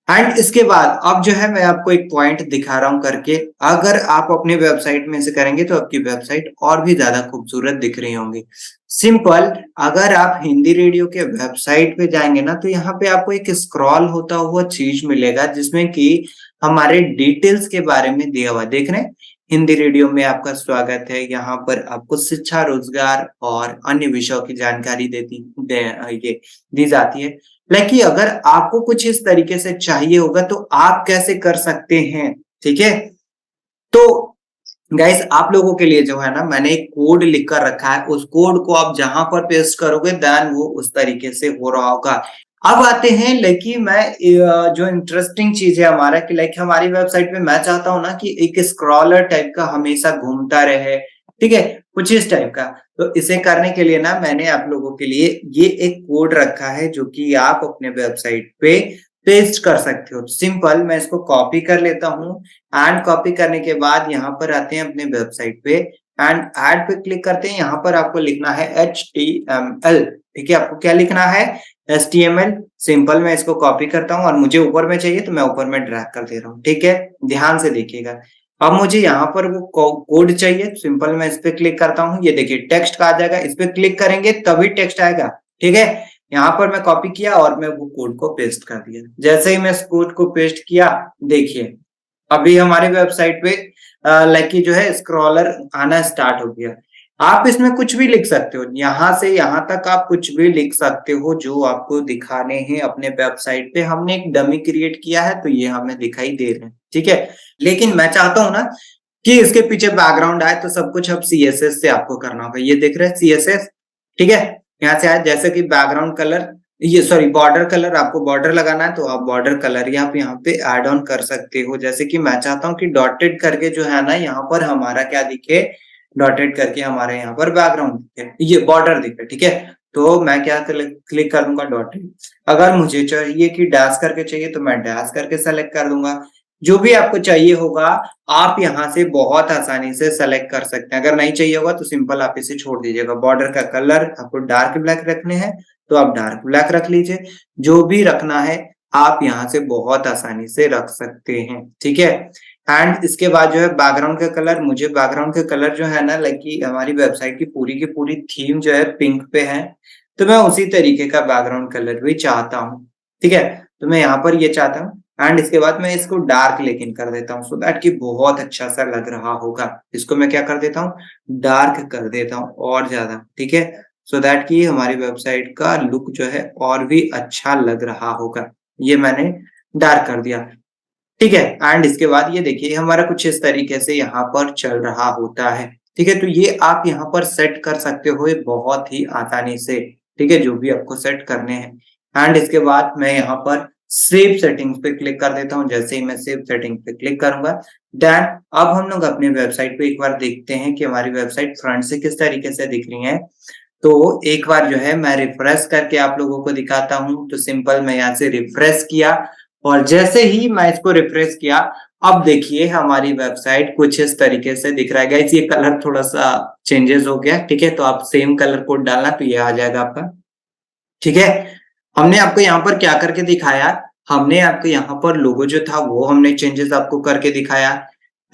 एंड इसके बाद अब जो है मैं आपको एक पॉइंट दिखा रहा हूं करके, अगर आप अपने वेबसाइट में से करेंगे तो आपकी वेबसाइट और भी ज्यादा खूबसूरत दिख रही होंगी। सिंपल, अगर आप हिंदी रेडियो के वेबसाइट पे जाएंगे ना तो यहाँ पे आपको एक स्क्रॉल होता हुआ चीज मिलेगा जिसमें कि हमारे डिटेल्स के बारे में दिया हुआ देख रहे हैं। हिंदी रेडियो में आपका स्वागत है, यहाँ पर आपको शिक्षा, रोजगार और अन्य विषयों की जानकारी ये दी जाती है। लेकिन अगर आपको कुछ इस तरीके से चाहिए होगा तो आप कैसे कर सकते हैं, ठीक है। तो गाइस आप लोगों के लिए जो है ना मैंने एक कोड लिख कर रखा है, उस कोड को आप जहां पर पेस्ट करोगे देन वो उस तरीके से हो रहा होगा। अब आते हैं लाइक मैं जो इंटरेस्टिंग चीज है हमारा कि लाइक हमारी वेबसाइट पे मैं चाहता हूं ना कि एक स्क्रॉलर टाइप का हमेशा घूमता रहे, ठीक है, कुछ इस टाइप का। तो इसे करने के लिए ना मैंने आप लोगों के लिए ये एक कोड रखा है जो कि आप अपने वेबसाइट पे पेस्ट कर सकते हो। सिंपल, मैं इसको कॉपी कर लेता हूँ एंड कॉपी करने के बाद यहाँ पर आते हैं अपने वेबसाइट पे एंड ऐड पे क्लिक करते हैं। यहाँ पर आपको लिखना है HTML, ठीक है। आपको क्या लिखना है, HTML। सिंपल, मैं इसको कॉपी करता हूँ और मुझे ऊपर में चाहिए तो मैं ऊपर में ड्रैग कर दे रहा हूँ, ठीक है। ध्यान से देखिएगा। अब मुझे यहाँ पर वो कोड चाहिए, सिंपल मैं इस पे क्लिक करता हूँ। ये देखिए टेक्स्ट आ जाएगा, इस पे क्लिक करेंगे तभी टेक्स्ट आएगा, ठीक है। यहाँ पर मैं कॉपी किया और मैं वो कोड को पेस्ट कर दिया। जैसे ही मैं इस कोड को पेस्ट किया, देखिए अभी हमारी वेबसाइट पे लाइक जो है स्क्रॉलर आना स्टार्ट हो गया। आप इसमें कुछ भी लिख सकते हो, यहाँ से यहाँ तक आप कुछ भी लिख सकते हो जो आपको दिखाने हैं अपने वेबसाइट पे। हमने एक डमी क्रिएट किया है तो ये हमें दिखाई दे रहे हैं, ठीक है। लेकिन मैं चाहता हूं ना कि इसके पीछे बैकग्राउंड आए तो सब कुछ अब CSS से आपको करना होगा। ये देख रहे हैं CSS, ठीक है। यहाँ से आए जैसे कि बैकग्राउंड कलर, ये सॉरी बॉर्डर कलर, आपको बॉर्डर लगाना है तो आप बॉर्डर कलर ही आप यहाँ पे ऐड ऑन कर सकते हो। जैसे कि मैं चाहता हूँ कि डॉटेड करके जो है ना यहाँ पर हमारा क्या दिखे, डॉटेड करके हमारे यहाँ पर बैकग्राउंड दिखे, ये बॉर्डर दिखे, ठीक है। तो मैं क्या क्लिक कर दूंगा डॉटेड। अगर मुझे चाहिए कि डैश करके चाहिए तो मैं डैश करके सेलेक्ट कर दूंगा। जो भी आपको चाहिए होगा आप यहाँ से बहुत आसानी से सेलेक्ट कर सकते हैं। अगर नहीं चाहिए होगा तो सिंपल आप इसे छोड़ दीजिएगा। बॉर्डर का कलर आपको डार्क ब्लैक रखने हैं तो आप डार्क ब्लैक रख लीजिए। जो भी रखना है आप यहाँ से बहुत आसानी से रख सकते हैं, ठीक है। एंड इसके बाद जो है बैकग्राउंड का कलर, मुझे बैकग्राउंड का कलर जो है ना लाइक कि हमारी वेबसाइट की पूरी थीम जो है पिंक पे है, तो मैं उसी तरीके का बैकग्राउंड कलर भी चाहता हूँ, ठीक है। तो मैं यहाँ पर ये चाहता हूँ एंड इसके बाद मैं इसको डार्क लेकिन कर देता हूँ सो दैट कि बहुत अच्छा सा लग रहा होगा। इसको मैं क्या कर देता हूँ, डार्क कर देता हूँ और ज्यादा, ठीक है, सो दैट कि हमारी वेबसाइट का लुक जो है और भी अच्छा लग रहा होगा। ये मैंने डार्क कर दिया, ठीक है। एंड इसके बाद ये देखिए हमारा कुछ इस तरीके से यहाँ पर चल रहा होता है, ठीक है। तो ये आप यहाँ पर सेट कर सकते हो बहुत ही आसानी से, ठीक है, जो भी आपको सेट करने हैं। एंड इसके बाद मैं यहाँ पर सेव सेटिंग्स पे क्लिक कर देता हूँ। जैसे ही मैं सेव सेटिंग पे क्लिक करूंगा देन अब हम लोग अपने वेबसाइट पे एक बार देखते हैं कि हमारी वेबसाइट फ्रंट से किस तरीके से दिख रही है। तो एक बार जो है मैं रिफ्रेश करके आप लोगों को दिखाता हूँ। तो सिंपल मैं यहाँ से रिफ्रेश किया और जैसे ही मैं इसको रिफ्रेश किया अब देखिए हमारी वेबसाइट कुछ इस तरीके से दिख रहा है। गाइस ये कलर थोड़ा सा चेंजेस हो गया, ठीक है। तो आप सेम कलर कोड डालना तो ये आ जाएगा आपका, ठीक है। हमने आपको यहाँ पर क्या करके दिखाया, हमने आपको यहाँ पर लोगो जो था वो हमने चेंजेस आपको करके दिखाया।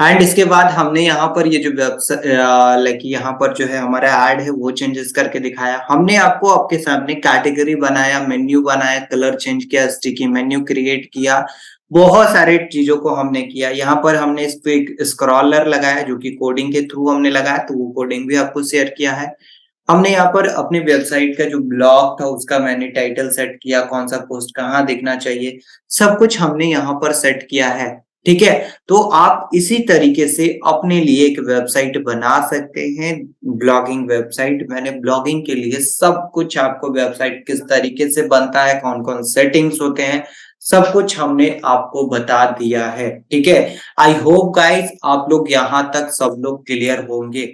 एंड इसके बाद हमने यहाँ पर ये जो लाइक यहाँ पर जो है हमारा ऐड है वो चेंजेस करके दिखाया। हमने आपको आपके सामने कैटेगरी बनाया, मेन्यू बनाया, कलर चेंज किया, स्टिकी मेन्यू क्रिएट किया, बहुत सारे चीजों को हमने किया। यहाँ पर हमने इस पे एक स्क्रॉलर लगाया जो कि कोडिंग के थ्रू हमने लगाया, तो वो कोडिंग भी आपको शेयर किया है। हमने यहाँ पर अपनी वेबसाइट का जो ब्लॉग था उसका मैंने टाइटल सेट किया, कौन सा पोस्ट कहाँ दिखना चाहिए, सब कुछ हमने यहाँ पर सेट किया है। ठीक है, तो आप इसी तरीके से अपने लिए एक वेबसाइट बना सकते हैं, ब्लॉगिंग वेबसाइट। मैंने ब्लॉगिंग के लिए सब कुछ आपको वेबसाइट किस तरीके से बनता है, कौन कौन सेटिंग्स होते हैं, सब कुछ हमने आपको बता दिया है। ठीक है, आई होप गाइस आप लोग यहाँ तक सब लोग क्लियर होंगे।